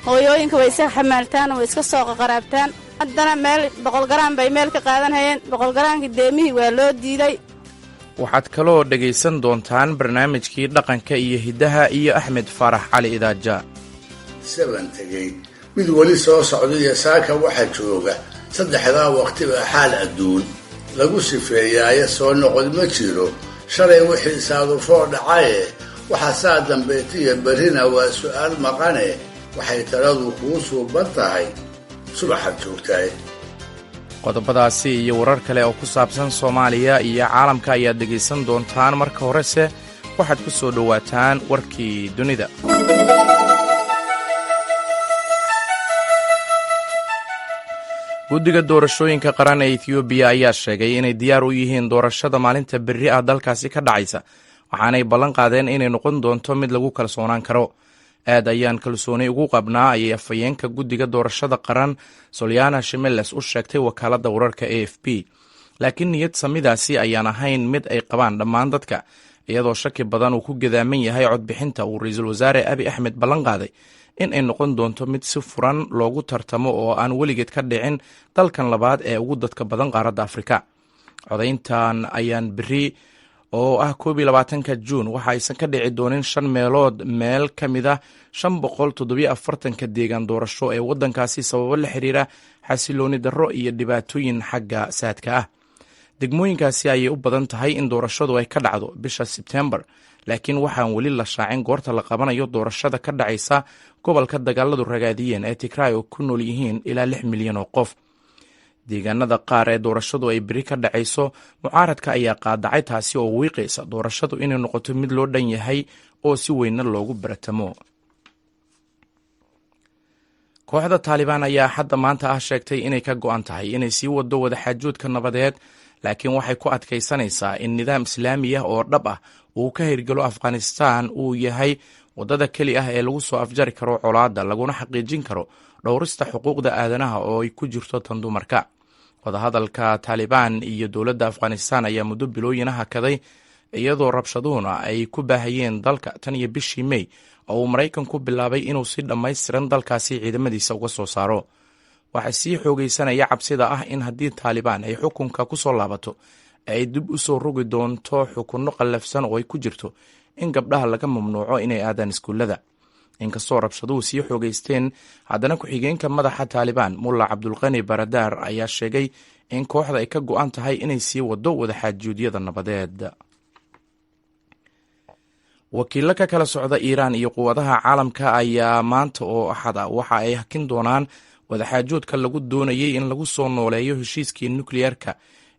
hooyooyinka way iska xamaaltaan way iska soo qaqaraabtaan haddana meel 100 garan bay meel ka qaadanayeen 100 garaanki deemihii waa loo diiday. waxaad kaloo dhegaysan doontaan barnaamijkii dhaqanka iyo hiddaha iyo Axmed Farax Cali Idaaja. Seven tegey mid wali soo socday saaka waxa jooga saddexdaa waqtiba xaal adduun lagu sifeeyay soo noqod ma jiro shalay wixii saadufo dhacay waxa saa dambeetiya barina waa su'aal maqane waxay taladu kuu suuban tahay subaxa joogtay. qodobadaasi iyo warar kale oo ku saabsan Soomaaliya iyo caalamka ayaad dhegaysan doontaan. marka horese waxaad ku soo dhawaataan warkii dunida. guddiga doorashooyinka qaran ee Ethiopia ayaa sheegay inay diyaar u yihiin doorashada maalinta berri ah dalkaasi ka dhacaysa, waxaanay ballan qaadeen inay noqon doonto mid lagu kalsoonaan karo. aad ayaan kalsooni ugu qabnaa ayay afhayeenka guddiga doorashada qaran Soliana Shimeles u sheegtay wakaaladda wararka AFP. laakiin niyad samidaasi ayaan ahayn mid ay qabaan dhammaan dadka, iyadoo shaki badan uu ku gadaaman yahay codbixinta uu ra'iisul wasaare Abiy Ahmed ballan qaaday in ay noqon doonto mid si furan loogu tartamo oo aan weligeed ka dhicin dalkan labaad ee ugu dadka badan qaaradda Afrika. codayntan ayaan berri oo ah 22 Juun waxa aysan ka dhici doonin 5 meelood meel ka mid ah 547 deegaan doorasho ee waddankaasi sababo la xiriira xasilooni darro iyo dhibaatooyin xagga saadka ah. degmooyinkaasi ayay u badan tahay in doorashadu ay ka dhacdo bisha Sebtembar, laakiin waxaan weli la shaacin goorta la qabanayo doorashada ka dhacaysa gobolka dagaaladu ragaadiyeen ee Tigray oo ku nool yihiin ilaa 6 milyan oo qof. deegaanada qaar ee doorashadu ay beri ka dhacayso mucaaradka ayaa qaadacay taasi oo wiiqaysa doorashadu inay noqoto mid loo dhan yahay oo si weynna loogu baratamo. kooxda Taliban ayaa hadda maanta ah sheegtay inay ka go'an tahay inay sii wado wadaxaajoodka nabadeed, laakiin waxay ku adkaysanaysaa in nidaam islaami ah oo dhab ah uu ka hirgalo Afghanistan uu yahay wadada keli ah ee lagu soo afjari karo colaadda laguna xaqiijin karo dhowrista xuquuqda aadanaha oo ay ku jirto tan dumarka. wadahadalka Taliban iyo dowladda Afghanistan ayaa muddo bilooyin ah hakaday, iyadoo rabshaduhuna ay ku baahayeen dalka tan iyo bishii May oo uu Maraykanku bilaabay inuu si dhammaystiran dalkaasi ciidamadiisa uga soo saaro. waxaa sii xoogaysanaya cabsida ah in haddii Taliban ay xukunka ku soo laabato ay dib u soo rogi doonto xukunno qallafsan oo ay ku jirto in gabdhaha laga mamnuuco inay aadaan iskuullada. inkastoo rabshaduhu sii xoogaysteen, haddana ku-xigeenka madaxa Taliban Mulla Cabdulqani Baradar ayaa sheegay in kooxda ay ka go'an tahay inay sii wado wadaxaajoodiyada nabadeed. wakiillo ka kala socda Iiraan iyo quwadaha caalamka ayaa maanta oo Axad ah waxa ay hakin doonaan wadaxaajoodka lagu doonayay in lagu soo nooleeyo heshiiskii nukliyeerka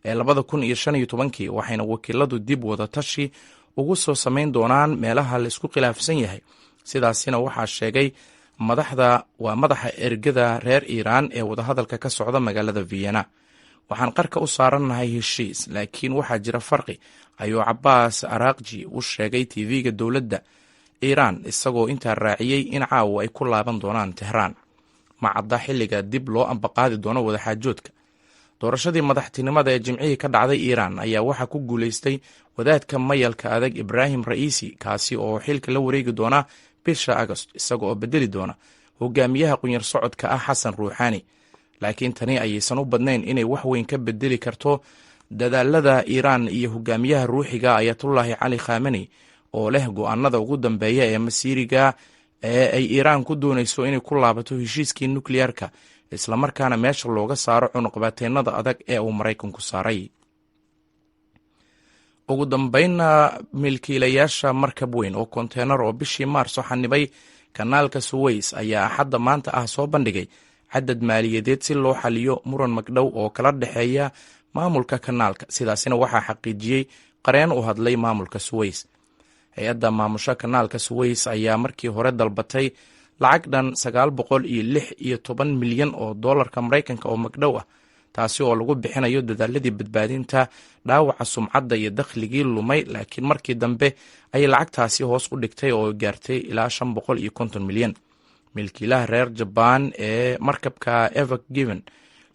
ee 2015, waxayna wakiiladu dib wada tashi ugu soo samayn doonaan meelaha la isku khilaafsan yahay. sidaasina waxaa sheegay madaxa ergada reer Iiraan ee wadahadalka ka socda magaalada Vienna. waxaan qarka u saarannahay heshiis, laakiin waxaa jira farqi, ayuu Cabbaas Araaqji u sheegay TV-ga dowladda Iiraan, isagoo intaa raaciyey in caawa ay ku laaban doonaan Tehraan. ma cadda xilliga dib loo ambaqaadi doono wadaxaajoodka. doorashadii madaxtinimada ee Jimcihii ka dhacday Iiraan ayaa waxaa ku guulaystay wadaadka mayalka adag Ibraahim Ra'iisi, kaasi oo xilka la wareegi doona bisha Agost, isaga oo bedeli doona hogaamiyaha qunyar socodka ah Xasan Ruuxaani. laakiin tani ayaysan u badnayn inay wax weyn ka bedeli karto dadaalada Iiraan iyo hogaamiyaha ruuxiga Ayatullaahi Cali Khamenei oo leh go'aanada ugu dambeeya ee masiiriga ee ay Iiraan ku doonayso inay ku laabato heshiiskii nukliyeerka, islamarkaana meesha looga saaro cunuqabateennada adag ee uu Maraykanku saaray. ugu dambaynna milkiilayaasha markab weyn oo konteenar oo bishii Maarso xanibay kanaalka Suways ayaa Axadda maanta ah soo bandhigay cadad maaliyadeed si loo xaliyo muran magdhow oo kala dhexeeya maamulka kanaalka. sidaasina waxaa xaqiijiyey qareen u hadlay maamulka Suways. hay-adda maamusha kanaalka Suways ayaa markii hore dalbatay lacag dhan 916 milyan oo doolarka Maraykanka oo magdhow ah, taasi oo lagu bixinayo dadaaladii badbaadinta dhaawaca sumcadda iyo dakhligii lumay, laakiin markii dambe ay lacagtaasi hoos u dhigtay oo gaartay ilaa 550 milyan. milkiilaha reer Jabaan ee markabka Ever Given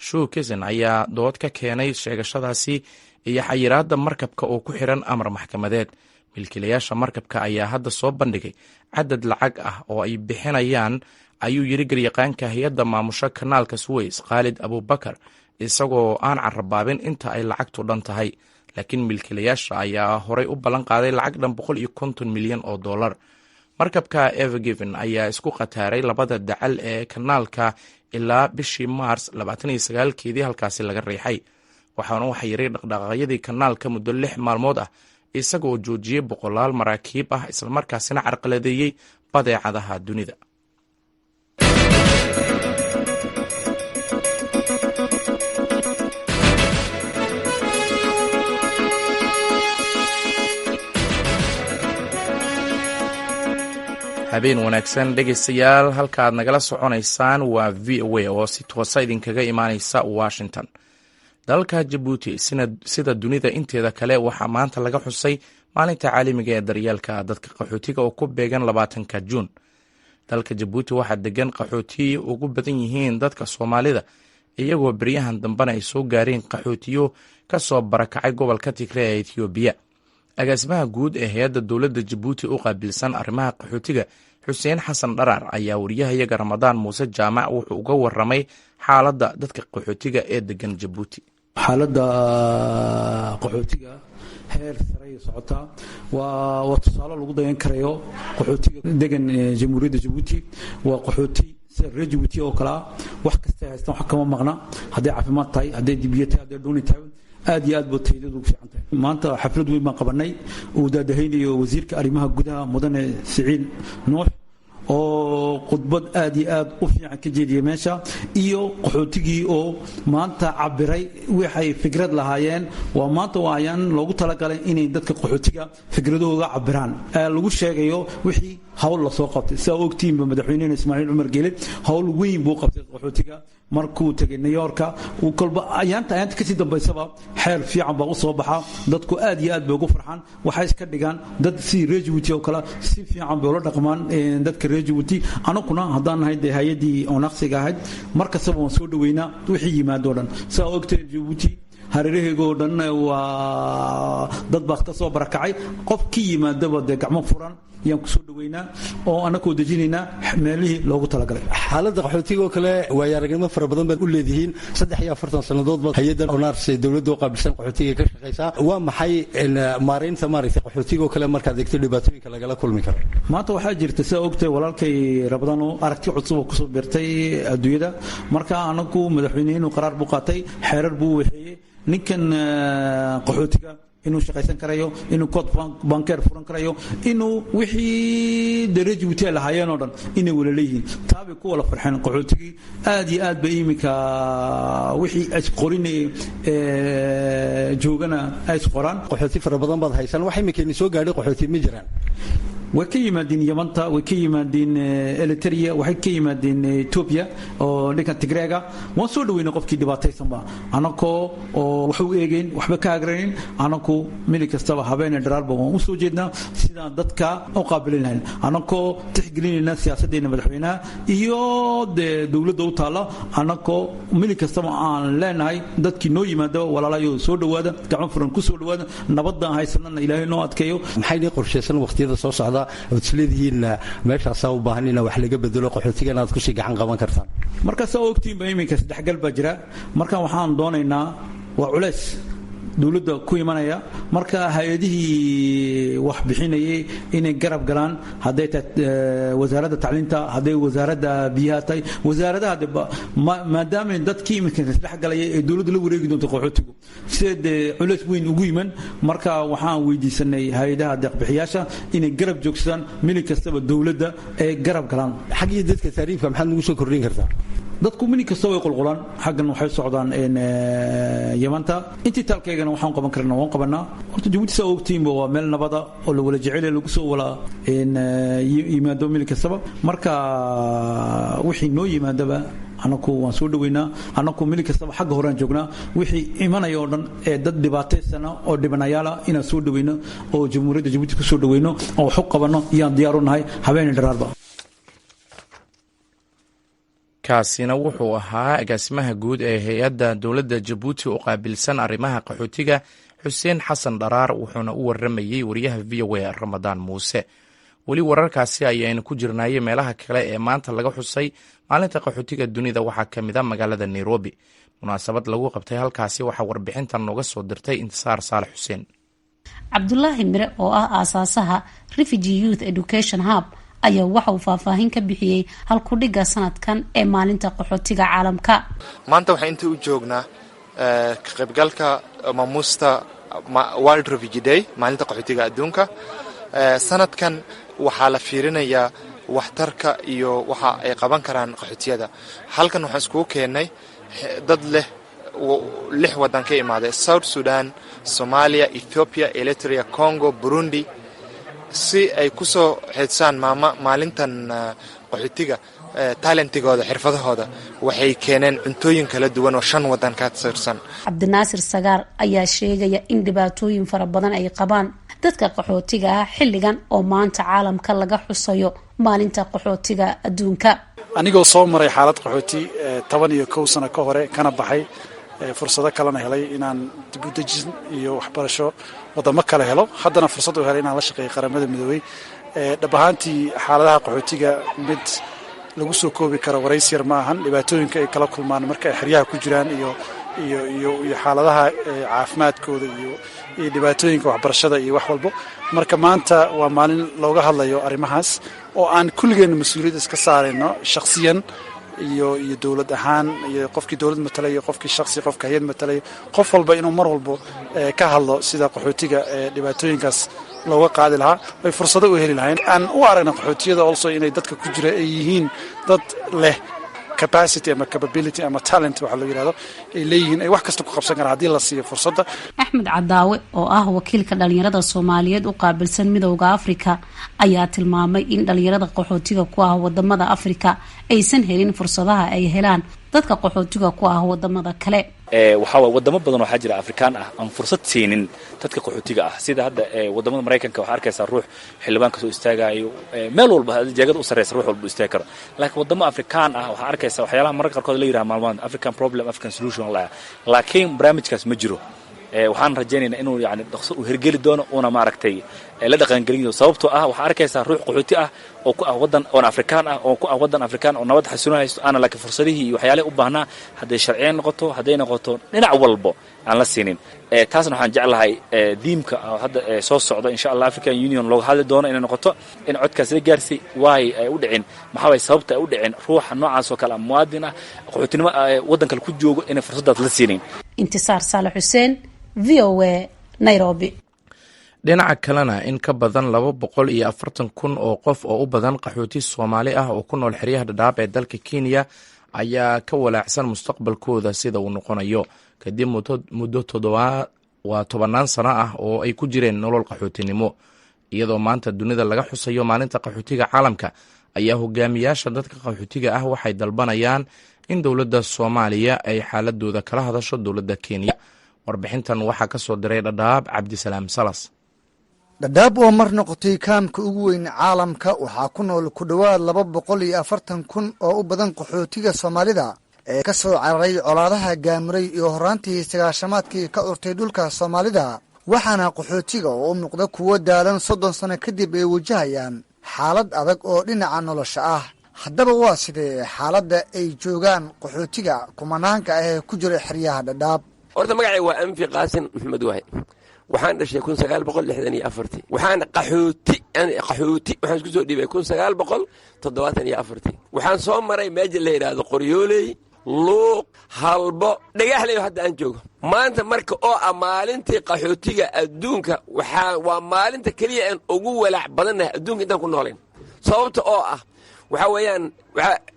Shu Kisen ayaa dood ka keenay sheegashadaasi iyo xayiraadda markabka oo ku xiran amar maxkamadeed. milkiilayaasha markabka ayaa hadda soo bandhigay cadad lacag ah oo ay bixinayaan ayuu yiri garyaqaanka hay-adda maamusho kanaalka Suweys Khaalid Abubakar, isagoo aan carabaabin inta ay lacagtu dhan tahay. laakiin milkiilayaasha ayaa horay u ballan qaaday lacag dhan $150 milyan oo dollar. markabka Ever Given ayaa isku qataaray labada dacal ee kanaalka ilaa bishii Maars 29keedii halkaasi laga riixay. waxaana waxa yaray dhaqdhaqaaqyadii kanaalka muddo 6 maalmood ah, isagoo joojiyey boqolaal maraakiib ah, islamarkaasina carqaladeeyey badeecadaha dunida. habeen wanaagsan dhegaystayaal, halka aad nagala soconaysaan waa VOA oo si toosa idinkaga imaanaysa Washington. dalka Jabuuti sida dunida inteeda kale waxaa maanta laga xusay maalinta caalamiga ee daryeelka dadka qaxootiga oo ku beegan 20 Juun. dalka Jabuuti waxaa degan qaxooti ugu badan yihiin dadka Soomaalida, iyagoo beryahan dambana ay soo gaareen qaxootiyo ka soo barakacay gobolka Tigray ee Itoobiya. agaasimaha guud ee hay'adda dowladda Jabuuti u qaabilsan arrimaha qaxootiga Xuseen Xasan Dharaar ayaa wariyahayaga Ramadaan Muuse Jaamac wuxuu uga warramay xaaladda dadka qaxootiga ee degan Jabuuti. xaaladda qaxootiga heer sare socota waa tusaale lagu dayan karayo qaxootiga degan jamhuuriyadda Jabuuti. waa qaxooti reer Jabuuti oo kala wax kasta haystaan, wax kama maqna, hadday caafimaad tahay, hadday dibiyad tahay, hadday dooni tahay, aad iyo aad buu taydadu u fiican tahay. maanta xaflad weyn baan qabanay uu daadahaynayo wasiirka arrimaha gudaha mudane Siciid Nuux oo khudbad aad iyo aad u fiican ka jeediyay meesha, iyo qaxootigii oo maanta cabiray waxay fikrad lahaayeen. waa maanta waayaan loogu talagalay inay dadka qaxootiga fikradahooda cabiraan, lagu sheegayo wixii hawl la soo qabtay. saa ogtiinba madaxweynaha Ismaaciil Cumar Geele hawl weyn buu qabtay qaxootiga markuu tagay New York. uu kolba ayaanta kasii dambaysaba xeer fiican baa u soo baxa, dadku aad iyo aad bay ugu farxaan, waxay iska dhigaan dad si reer Jabuuti oo kale si fiican bay ula dhaqmaan dadka reer Jabuuti. anaguna haddaan nahay hay'adii onaqsiga ahayd markastaba waan soo dhaweynaa wixii yimaado dhan. saa ogtay Jabuuti hareerahaygo dhan waa dad baa ka soo barakacay, qof ka yimaadaba dee gacmo furan yaan ku soo dhaweynaa oo anakoo dejinaynaa meelihii loogu talagalay. xaaladda qaxootiga oo kale waayo aragnimo fara badan baad u leedihiin. 43 sannadood baad hay'adda ONARS ee dowladda u qaabilsan qaxootiga ka shaqaysaa. waa maxay maareynta maaragtay qaxootiga oo kale markaad eegto dhibaatooyinka lagala kulmi karo? maanta waxaa jirta saa ogtay walaalkay Ramadaan oo aragti cusub oo kusoo beertay adduunyada. marka anagu madaxweynuhu qaraar buu qaatay, xeerar buu waxeeyey ninkan qaxootiga inuu shaqaysan karayo, inuu code banker furan karayo, inuu wixii darajo Jabuuti lahaayeen oo dhan inay wala leeyihiin. taabay ku wala farxeen qaxootigii aad iyo aad bay imika wixii ay qorinay joogana ay qoraan. qaxooti fara badan baad haysan, wax imika soo gaadhay qaxooti ma jiraan? way ka yimaadeen Yamanta, way ka yimaadeen Eritrea, waxay ka yimaadeen Ethiopia oo dhanka Tigreega. waan soo dhaweynay qofkii dhibaataysanba anakoo oo wax u eegeen waxba ka agrayn, anakoo mili kastaba habeen dharaarba waan u soo jeednaa sidaan dadka u qaabilayn, anakoo tixgelinayna siyaasaddeena madaxweynaha iyo dowladda u taala, anakoo mili kastaba aan leenahay dadkii noo yimaado walaalayo soo dhawaada, gacmo furan ku soo dhawaada, nabadaan haysanana ilaahay noo adkeeyo. maxay qorsheysan waqtiyada soo socda isleedihiin meeshaasaa u baahan in wax laga bedelo qaxootigan aad kusii gacan qaban kartaan? marka saa ogtiinba iminka saddexgal baa jira. marka waxaan doonaynaa waa culays dowladda ku imanaya. marka hay'adihii wax bixinayay inay garab galaan, hadday tahay wasaaradda tacliinta, hadday wasaaradda biyaha tahay, wasaaradaha maadaama dadkii iminka saddex galaya ee dowladda la wareegi doonto qaxootigu sidee culays weyn ugu yiman. marka waxaan weydiisanay hay'adaha deeq-bixiyaasha inay garab joogsadaan, mili kastaba dowladda ay garab galaan. xaggii dadka taariifka maxaad nagu soo kordhin kartaa? dadku mili kasta way qulqulaan, xaggan waxay socdaan Yamanta. intii talkeegana waxaan qaban karnaa waan qabanaa. horta Jabuuti saa ogtiinba waa meel nabada oo la wala jecel lagu soo wala yimaado mili kastaba. marka wixii noo yimaadaba anaku waan soo dhaweynaa, anaku mili kastaba xagga horaan joognaa. wixii imanaya oo dhan ee dad dhibaataysana oo dhibanayaala inaan soo dhaweyno oo jamhuuriyadda Jabuuti ku soo dhaweyno oo xog qabanno iyaan diyaar u nahay habeen dharaarba. kaasina wuxuu ahaa agaasimaha guud ee hay-adda dowladda Jabuuti oo qaabilsan arrimaha qaxootiga Xuseen Xasan Dharaar, wuxuuna u warramayey wariyaha VOA Ramadaan Muuse. weli wararkaasi ayaynu ku jirnaaye meelaha kale ee maanta laga xusay maalinta qaxootiga dunida waxaa ka mid a magaalada nairobi. munaasabad lagu qabtay halkaasi waxaa warbixintan nooga soo dirtay intisaar saalax xuseen. cabdulaahi mire oo ah aasaasaha refugee youth education hub ayaa waxa uu faahfaahin ka bixiyey halkudhiga sanadkan ee maalinta qaxootiga caalamka. maanta waxaan inta u joognaa ka qaybgalka maamuusta World Refugee Day, maalinta qaxootiga adduunka. sanadkan waxaa la fiirinayaa waxtarka iyo waxa ay qaban karaan qaxootiyada. halkan waxaan iskugu keennay dad leh 6 wadan ka imaaday: South Sudan, Somalia, Ethiopia, Eritrea, Congo, Burundi, si ay ku soo xeedsaan maalintan qaxootiga talentigooda, xirfadahooda. waxay keeneen cuntooyin kala duwan oo 5 wadan ka tirsan. Cabdinaasir Sagaar ayaa sheegaya in dhibaatooyin fara badan ay qabaan dadka qaxootiga ah xilligan oo maanta caalamka laga xusayo maalinta qaxootiga adduunka. anigoo soo maray xaalad qaxooti 11 sano ka hore kana baxay fursado kalena helay inaan dib u dejin iyo waxbarasho wadamo kale helo, haddana fursad u helay inaan la shaqeeyo qaramada midoobay. dhab ahaantii xaaladaha qaxootiga mid lagu soo koobi karo warays yar ma ahan. dhibaatooyinka ay kala kulmaan marka ay xeryaha ku jiraan iyo xaaladaha caafimaadkooda iyo dhibaatooyinka waxbarashada iyo wax walbo. marka maanta waa maalin looga hadlayo arrimahaas oo aan kulligeen mas-uuliyad iska saarayno shakhsiyan iyo dowlad ahaan, iyo qofkii dowlad matalay, qofkii shakhsi, qofka hay'ad matalay, qof walba inuu mar walbo ka hadlo sida qaxootiga dhibaatooyinkaas looga qaadi lahaa, ay fursado u heli lahayn. aan u aragna qaxootiyada also inay dadka ku jira ay yihiin dad leh capacity ama capability ama talent waxa loo yiraahdo, ay leeyihiin ay wax kasta ku qabsan karaan haddii la siiyo fursadda. Axmed Cadaawe oo ah wakiilka dhalinyarada Soomaaliyeed u qaabilsan Midowga Afrika ayaa tilmaamay in dhalinyarada qaxootiga ku ah wadamada Afrika aysan helin fursadaha ay helaan dadka qaxootiga ku ah wadamada kale. waxa wadamo badan oo jira Afrikaan ah aan fursad siinin dadka qaxootiga ah, sida hadda wadamada Mareykanka waxa arkaysaa ruux xildhibaan ka soo istaagayo meel walba jeegad u sareysa ruux walba istaag karo. laakiin wadamo Afrikaan ah waxa arkaysaa waxyaalaha mararka qaarkood la yiraahdo maalmahan African problem African solution laakiin barnaamijkaas ma jiro. waxaan rajaynaynaa inuu dhaqso u hirgeli doono una maaragtay la dhaqan geliyo, sababtoo ah waxa arkaysaa ruux qaxooti ah oo ku ah wadan oo Afrikaan ah oo ku ah wadan Afrikaan oo nabad xasuun haysto aan laakiin fursadihii iyo waxyaalaha u baahnaa hadday sharciyan noqoto, hadday noqoto dhinac walba aan la siinin. taasna waxaan jeclahay diimka hadda soo socda insha Allah African Union looga hadli doono inay noqoto in codkaas la gaarsi way ay u dhicin maxaa way sababta ay u dhicin ruuxa noocaas oo kale muwaadin ah qaxootinimo wadan kale ku joogo in fursadaas la siinin. Intisaar Saalax Xuseen, VOA, Nairobi. dhinaca kalena in ka badan 240,000 oo qof oo u badan qaxooti Soomaali ah oo ku nool xeryaha Dadaab ee dalka Kenya ayaa ka walaacsan mustaqbalkooda sida uu noqonayo kadib muddo 17 sano ah oo ay ku jireen nolol qaxootinimo. iyadoo maanta dunida laga xusayo maalinta qaxootiga caalamka ayaa hogaamiyaasha dadka qaxootiga ah waxay dalbanayaan in dowladda Soomaaliya ay xaaladooda kala hadasho dowladda Kenya. warbixintan waxaa ka soo diray Dadaab Cabdisalaam Salas. Dadaab oo mar noqotay kaamka ugu weyn caalamka waxaa ku nool ku dhowaad 240,000 oo u badan qaxootiga Soomaalida ee ka soo cararay colaadaha gaamray iyo horaantii 90-maadkii ka urtay dhulka Soomaalida, waxaana qaxootiga oo u muuqda kuwo daalan 30 sano kadib ay wajahayaan xaalad adag oo dhinaca nolosha ah. haddaba waa sidee xaaladda ay joogaan qaxootiga kumanaanka ah ee ku jira xeryaha Dadaab? horta magacay waa Anfi Qaasin Maxamed Wahay, waxaan dhashay 1964, waxaan qaxooti waxaan isku soo dhiibay 1974. waxaan soo maray meesha la yiraahdo Qoryooley, Luuq, Halbo, Dhagaxley hadda aan joogo. maanta marka oo ah maalintii qaxootiga adduunka waa maalinta kaliya aan ugu walaac badanahay adduunka intaan ku noolayn, sababta oo ah waxa weeyaan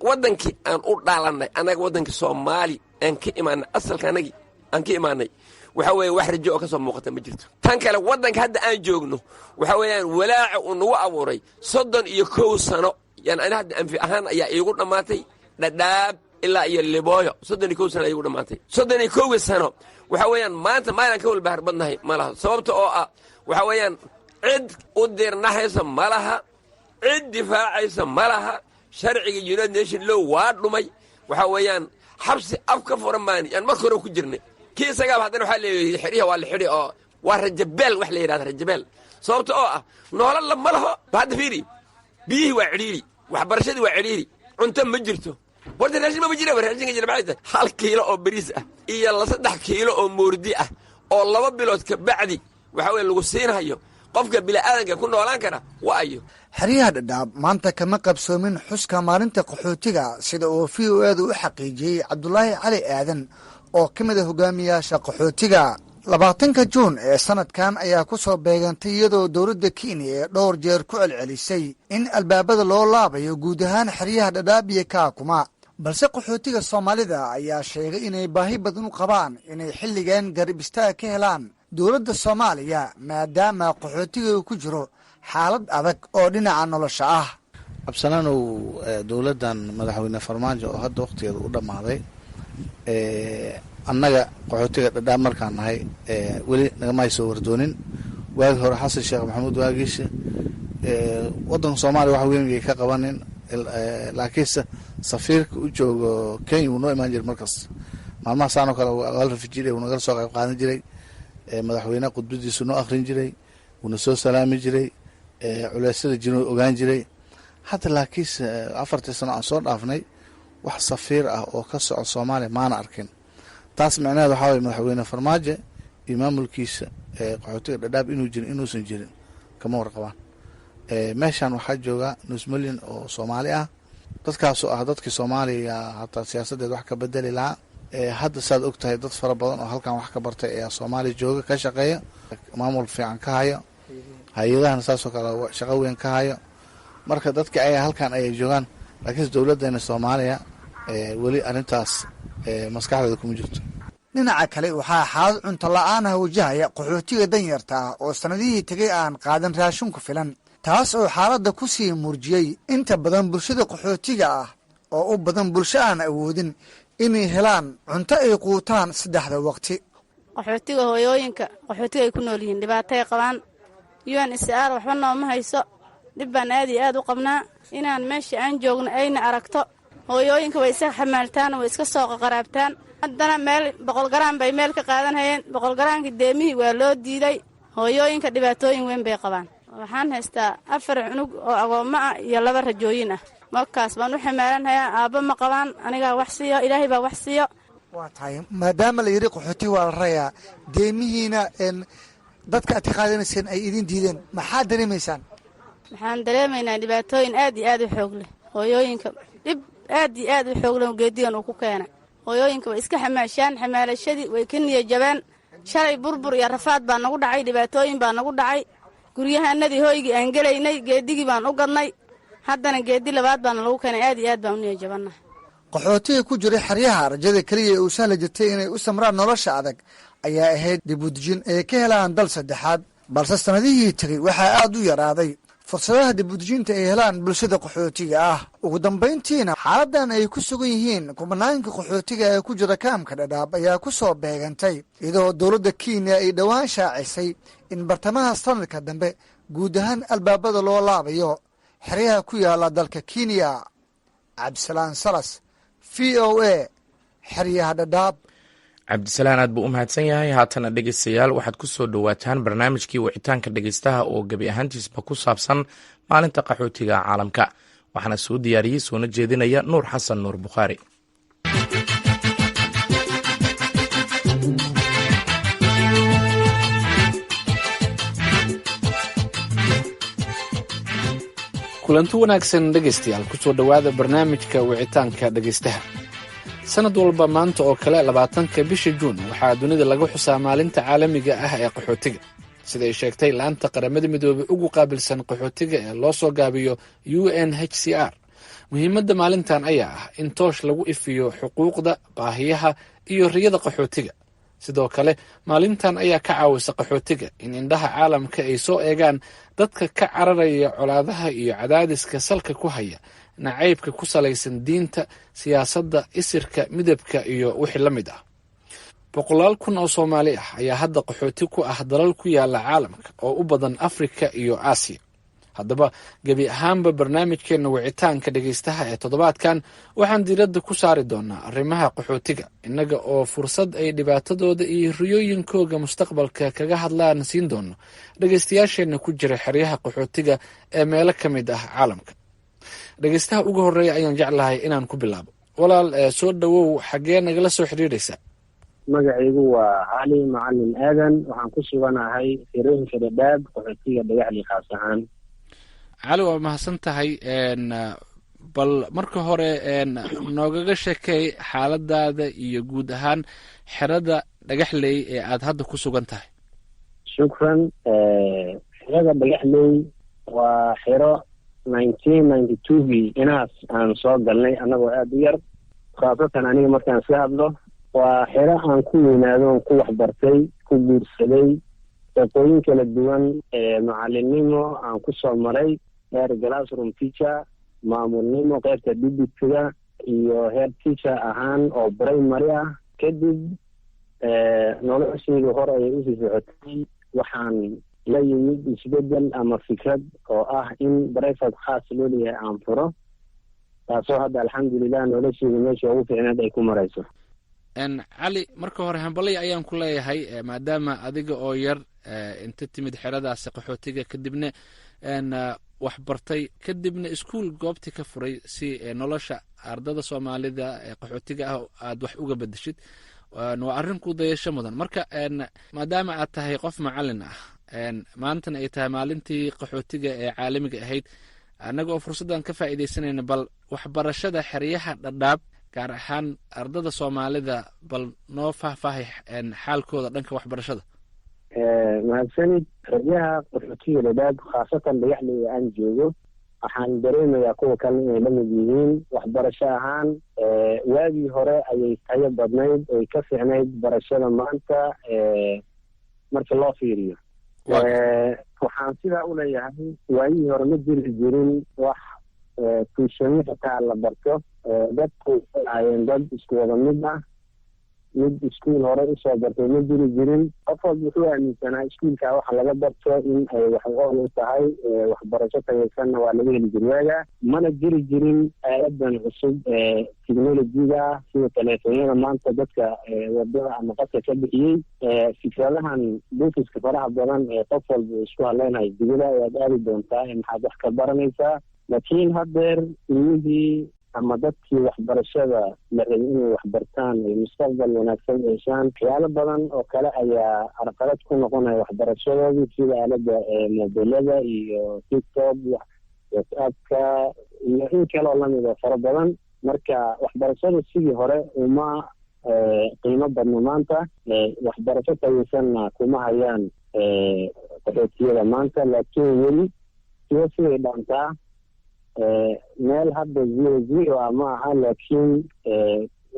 wadankii aan u dhaalanay anaga wadankii Soomaali aan ka imaanay asalka anagi aan ka imaanay waxa weeye wax rajo oo ka soo muuqata ma jirto. tan kale wadanka hadda aan joogno waxa weeyaan walaaca uu nagu abuuray 31 sano yani ana hadda Anfi ahaan ayaa iigu dhamaatay Dadaab ilaa iyo Libooyo 31 sano iigu dhamaatay. 31 sano waxa weeyaan maanta maalan ka walba harbadnahay malaha, sababta oo ah waxa weeyaan cid u dirnahaysa malaha, cid difaacaysa malaha, sharciga United Nations law waa dhumay. waxa weeyaan xabsi af ka furan maani aan markii hore ku jirnay kii isaga haddana waxa leeyahay xiriha waa la xiri oo waa rajabeel wax la yiraahdo rajabeel, sababta oo ah nolol la malaho. hadda fiiri biyihii waa cidhiiri waxbarashadii waa cidhiiri cunto ma jirto horta raashin mama jira raashinka jira maxay tahay 1 kiilo oo bariis ah iyo 3 kiilo oo moordi ah oo 2 bilood ka bacdi waxa weeye lagu siinayo qofka bilaadanka ku noolaan kara waayo xeryaha dhadhaab maanta kama qabsoomin xuska maalinta qaxootiga sida uu VOAdu u xaqiijiyey Cabdullaahi Cali Aadan oo ka mid ah hogaamiyaasha qaxootiga 20 Juun ee sanadkan ayaa ku soo beegantay iyadoo dowladda Kenya ee dhowr jeer ku celcelisay in albaabada loo laabayo guud ahaan xeryaha dhadhaab iyo Kaakuma balse qaxootiga Soomaalida ayaa sheegay inay baahi badan u qabaan inay xilligan garab istaag ka helaan dowladda Soomaaliya maadaama qaxootiga uu ku jiro xaalad adag oo dhinaca nolosha ah absanaanow dowladdan madaxweyne Farmaajo oo hadda waqtigeeda u dhamaaday annaga qaxootiga dhadhaab markaan nahay weli nagama ay soo wardoonin waagi hore xasan sheekh maxamuud waagiisha waddanka Soomaaliya wax weyn ay ka qabanin laakiinse safiirka u joogo Kenya uu noo imaan jiray markaas maalmaha saano kale waa refugee uu naga soo qayb qaadan jiray madaxweynaha qudbadiisu noo akhrin jiray uuna soo salaami jiray culeysyada jiro ogaan jiray hadda laakiinse 4 sano aan soo dhaafnay wax safiir ah oo ka socda Soomaaliya maana arkin taas macnaheedu waxa weeye madaxweyne Farmaajo iyo maamulkiisa qaxootiga dhadhaab inuu jirin inuusan jirin kama warqabaan meeshan waxaa jooga nus milyan oo Soomaali ah dadkaasoo ah dadkii Soomaaliya hataa siyaasadeed wax ka bedeli lahaa hadda saad ogtahay dad fara badan oo halkan wax ka bartay ee Soomaali jooga ka shaqeeya maamul fiican ka haya hay'adahan saasoo kale shaqo weyn ka haya marka dadka ay halkan ay joogaan laakiin dowladdeena Soomaaliya weli arintaas maskaxdeeda kuma jirto dhinaca kale waxaa xaalad cunto la'aan ah wajahaya qaxootiga danyarta ah oo sanadihii tagay aan qaadan raashin ku filan taas oo xaaladda ku sii murjiyey inta badan bulshada qaxootiga ah oo u badan bulsho aan awoodin inay helaan cunto ay quutaan 3 waqti qaxootiga hooyooyinka qaxootiga ay ku nool yihiin dhibaatay qabaan UNHCR waxba nooma hayso dib baan aad iyo aad u qabnaa inaan meesha aan joogno ayna aragto hooyooyinka way iska xamaaltaan way iska soo qaraabtaan haddana meel 100 garan bay meel ka qaadanayeen 100 garanka deemihii waa loo diiday hooyooyinka dhibaatooyin weyn bay qabaan waxaan haystaa 4 cunug oo agoommo ah iyo 2 rajooyin ah markaas baan u xamaalanhayaa aabba ma qabaan anigaa wax siiyo ilaahay baa wax siiyo waa tahay maadaama la yidhi qaxooti waa la rayaa deemihiina dadka aad ka qaadanayseen ay idin diideen maxaad dareemaysaan waxaan dareemaynaa dhibaatooyin aad iyo aad u xoog leh hooyooyinka dhib aad iyo aad u xoog leh geedigan uu ku keenay hooyooyinka way iska xamaashaan xamaalashadii way ka niya jabeen shalay burbur iyo rafaad baa nagu dhacay dhibaatooyin baa nagu dhacay guryahanadii hooygii aan gelaynay geedigii baan u gadnay haddana geedi labaad baana lagu keenay aad iyo aad baan u niya jabannahay qaxootiga ku jiray xeryaha rajada keliya ee uu sahla jirtay inay u samraan nolosha adag ayaa ahayd dibudejin ay ka helaan dal saddexaad balse sanadihii tegey waxaa aad u yaraaday fursadaha dibudejinta ay helaan bulshada qaxootiga ah ugu dambayntiina xaaladan ay ku sugan yihiin kubanaanka qaxootiga ee ku jira kaamka dhadhaab ayaa ku soo beegantay iyadoo dowladda Kenya ay dhowaan shaacisay in bartamaha sanadka dambe guud ahaan albaabada loo laabayo xeryaha ku yaala dalka Kenya Cabdisalaan Salas VOA xeryaha dhadhaab cabdisalaan aad buu u mahadsan yahay haatana dhegeystayaal waxaad ku soo dhowaataan barnaamijkii wicitaanka dhegeystaha oo gebi ahaantiisba ku saabsan maalinta qaxootiga caalamka waxaana soo diyaariyey soona jeedinaya nuur xasan nuur bukhaari kulanti wanaagsan dhegaystayaal kusoo dhowaada barnaamijka wicitaanka dhegaystaha sanad walba maanta oo kale 20 bisha Juun waxaa dunida lagu xusaa maalinta caalamiga ah ee qaxootiga siday sheegtay laanta qaramada midoobay ugu qaabilsan qaxootiga ee loo soo gaabiyo UNHCR muhiimadda maalintan ayaa ah in toosh lagu ifiyo xuquuqda baahiyaha iyo riyada qaxootiga sidoo kale maalintan ayaa ka caawisa qaxootiga in indhaha caalamka ay soo eegaan dadka ka cararaya colaadaha iyo cadaadiska salka ku haya nacaybka ku salaysan diinta siyaasadda isirka midabka iyo wixii la mid ah 100 kun oo Soomaali ah ayaa hadda qaxooti ku ah dalal ku yaala caalamka oo u badan Afrika iyo Aasiya haddaba gebi ahaanba barnaamijkeena wicitaanka dhegaystaha ee toddobaadkan waxaan diiradda ku saari doonaa arrimaha qaxootiga innaga oo fursad ay dhibaatadooda iyo riyooyinkooga mustaqbalka kaga hadlaan siin doono dhegaystayaasheenna ku jira xeryaha qaxootiga ee meelo ka mid ah caalamka dhegeystaha ugu horeeya ayaan jeclahay inaan ku bilaabo. walaal soo dhawow, xaggee nagala soo xidhiidhaysaa? magacaygu waa cali macalin aadan, waxaan ku suganahay xerooyinka dhadhaab qaxootiga dhagaxley khaas ahaan. cali waa mahadsan tahay. bal marka hore noogaga sheekay xaaladaada iyo guud ahaan xerada dhagaxley ee aad hadda ku sugan tahay. shukran. xerada dhagaxley waa xero 1992 inaas aan soo galnay annagoo aada u yar, khaasatan aniga markaan iska hadlo. waa xero aan ku weynaado, ku waxbartay, ku guursaday, shaqooyin kala duwan macalinimo aan ku soo maray, heer classroom teacher, maamulnimo qaybta dibitiga iyo heer teacher ahaan oo primary ah. kadib noloshayda hore ayay usii socotay, waxaan la yimid isbedel ama fikrad oo ah in private khaas loo leeyahay aan furo, taasoo hadda alxamdulilah noloshayda meesha ugu fiicneed ay ku marayso. cali, marka hore hambalay ayaan ku leeyahay, maadaama adiga oo yar inta timid xeradaasi qaxootiga kadibna wax bartay, kadibna iskuol goobtii ka furay si nolosha ardada soomaalida ee qaxootiga ah aad wax uga bedeshid. waa arrin ku dayasho mudan. marka maadaama aad tahay qof macalin ah, maantana ay tahay maalintii qaxootiga ee caalamiga ahayd, annaga oo fursaddan ka faa'iidaysanayna, bal waxbarashada xeryaha dhadhaab gaar ahaan ardada soomaalida, bal noo faahfaahay xaalkooda dhanka waxbarashada. mahadsanid. xeryaha qaxootiga dhadhaab khaasatan dhagaxley aan joogo, waxaan dareemayaa kuwa kale inay la mid yihiin. waxbarasho ahaan waagii hore ayay tayo badnayd, ay ka fiicnayd barashada maanta marka loo fiiriyo. waxaan sidaa u leeyahay, waagii hore ma jiri jirin wax tuushamo xitaa la barto. dadku waxay ahaayeen dad isku wada mid ah, mid iskuol hore usoo bartay ma jiri jirin. qof walba wuxuu aaminsanaa iskuolkaa waxa laga barto in ay wax ool u tahay, waxbarasho tayaysanna waa laga heli jiri waaga. mana jiri jirin aaladan cusub ee technolojiga sida teleefonyada maanta dadka wadada ama qadka ka bixiyey. fikradahan buufiska faraha badan ee qof walba isku haleynayo digada ayaad aadi doontaa, maxaad wax ka baranaysaa. laakiin haddeer ilmihii ama dadkii waxbarashada la rabay inay waxbartaan ay mustaqbal wanaagsan yeeshaan, waxyaalo badan oo kale ayaa carqalad ku noqonaya waxbarashadoodii, sida aalada mobilada iyo tiktok, whatsappka iyo in kale oo lamid oo fara badan. marka waxbarashada sidii hore uma qiimo badno maanta. waxbarasho tayaysanna kuma hayaan qaxootiyada maanta, laakiin weli siday dhaantaa. meel hadda 0-0 ah ma aha, laakiin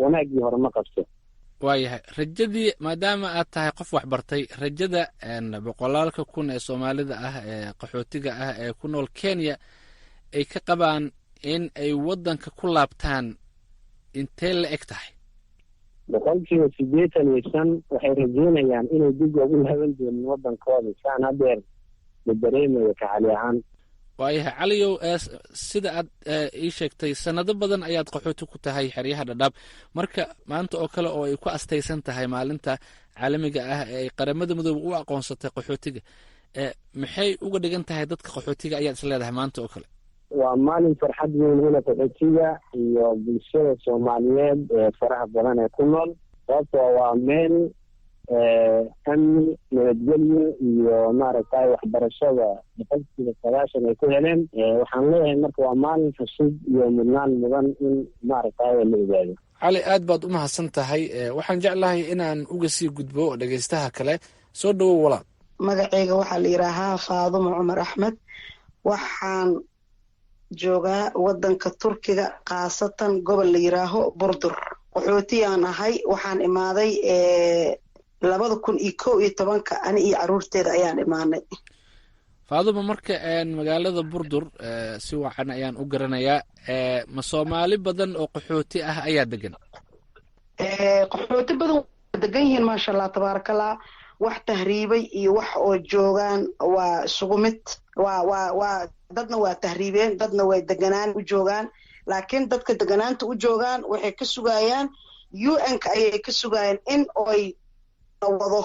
wanaagii hore ma qabto. waayahay, rajadii maadaama aad tahay qof waxbartay, rajada boqolaalka kun ee soomaalida ah ee qaxootiga ah ee ku nool Kenya ay ka qabaan in ay wadanka ku laabtaan, intee la eg tahay? 85% waxay rajeynayaan inay dib ugu laaban doonin wadankooda, saan haddeer la dareemayo ka cali ahaan. waayahay caliyow, sida aad ii sheegtay, sanado badan ayaad qaxooti ku tahay xeryaha dhadhaab. marka maanta oo kale oo ay ku astaysan tahay maalinta caalamiga ah ee ay qaramada midoobe u aqoonsatay qaxootiga, maxay uga dhigan tahay dadka qaxootiga ayaad is leedahay maanta oo kale? waa maalin farxad weyn ula qaxootiga iyo bulshada soomaaliyeed ee faraha badan ee ku nool, sababtoo waa meel amni, nabadgelyo iyo maaragtay waxbarashada 90% ay ku heleen. waxaan leeyahay marka waa maalin cusub iyo mudnaan mudan in maaragtay la ogaado. cali, aad baad u mahadsan tahay. waxaan jeclahay inaan uga sii gudbo dhegeystaha kale. soo dhawow walaal. magacayga waxaa la yidhaahaa faadumo cumar axmed. waxaan joogaa wadanka turkiga, khaasatan gobol la yidhaaho burdur. qaxootiyaan ahay. waxaan imaaday 2011 ani iyo caruurteeda ayaan imaanay. faadumo, marka magaalada burdur si wacan ayaan u garanayaa, ma soomaali badan oo qaxooti ah ayaa degan? qaxooti badan waa degan yihiin, maasha allah, tabaarakallah. wax tahriibay iyo wax oo joogaan waa isugu mid. waa dadna waa tahriibeen, dadna way deganaan u joogaan. laakiin dadka deganaanta u joogaan waxay ka sugayaan UN-ka ayay ka sugayaan in oy wado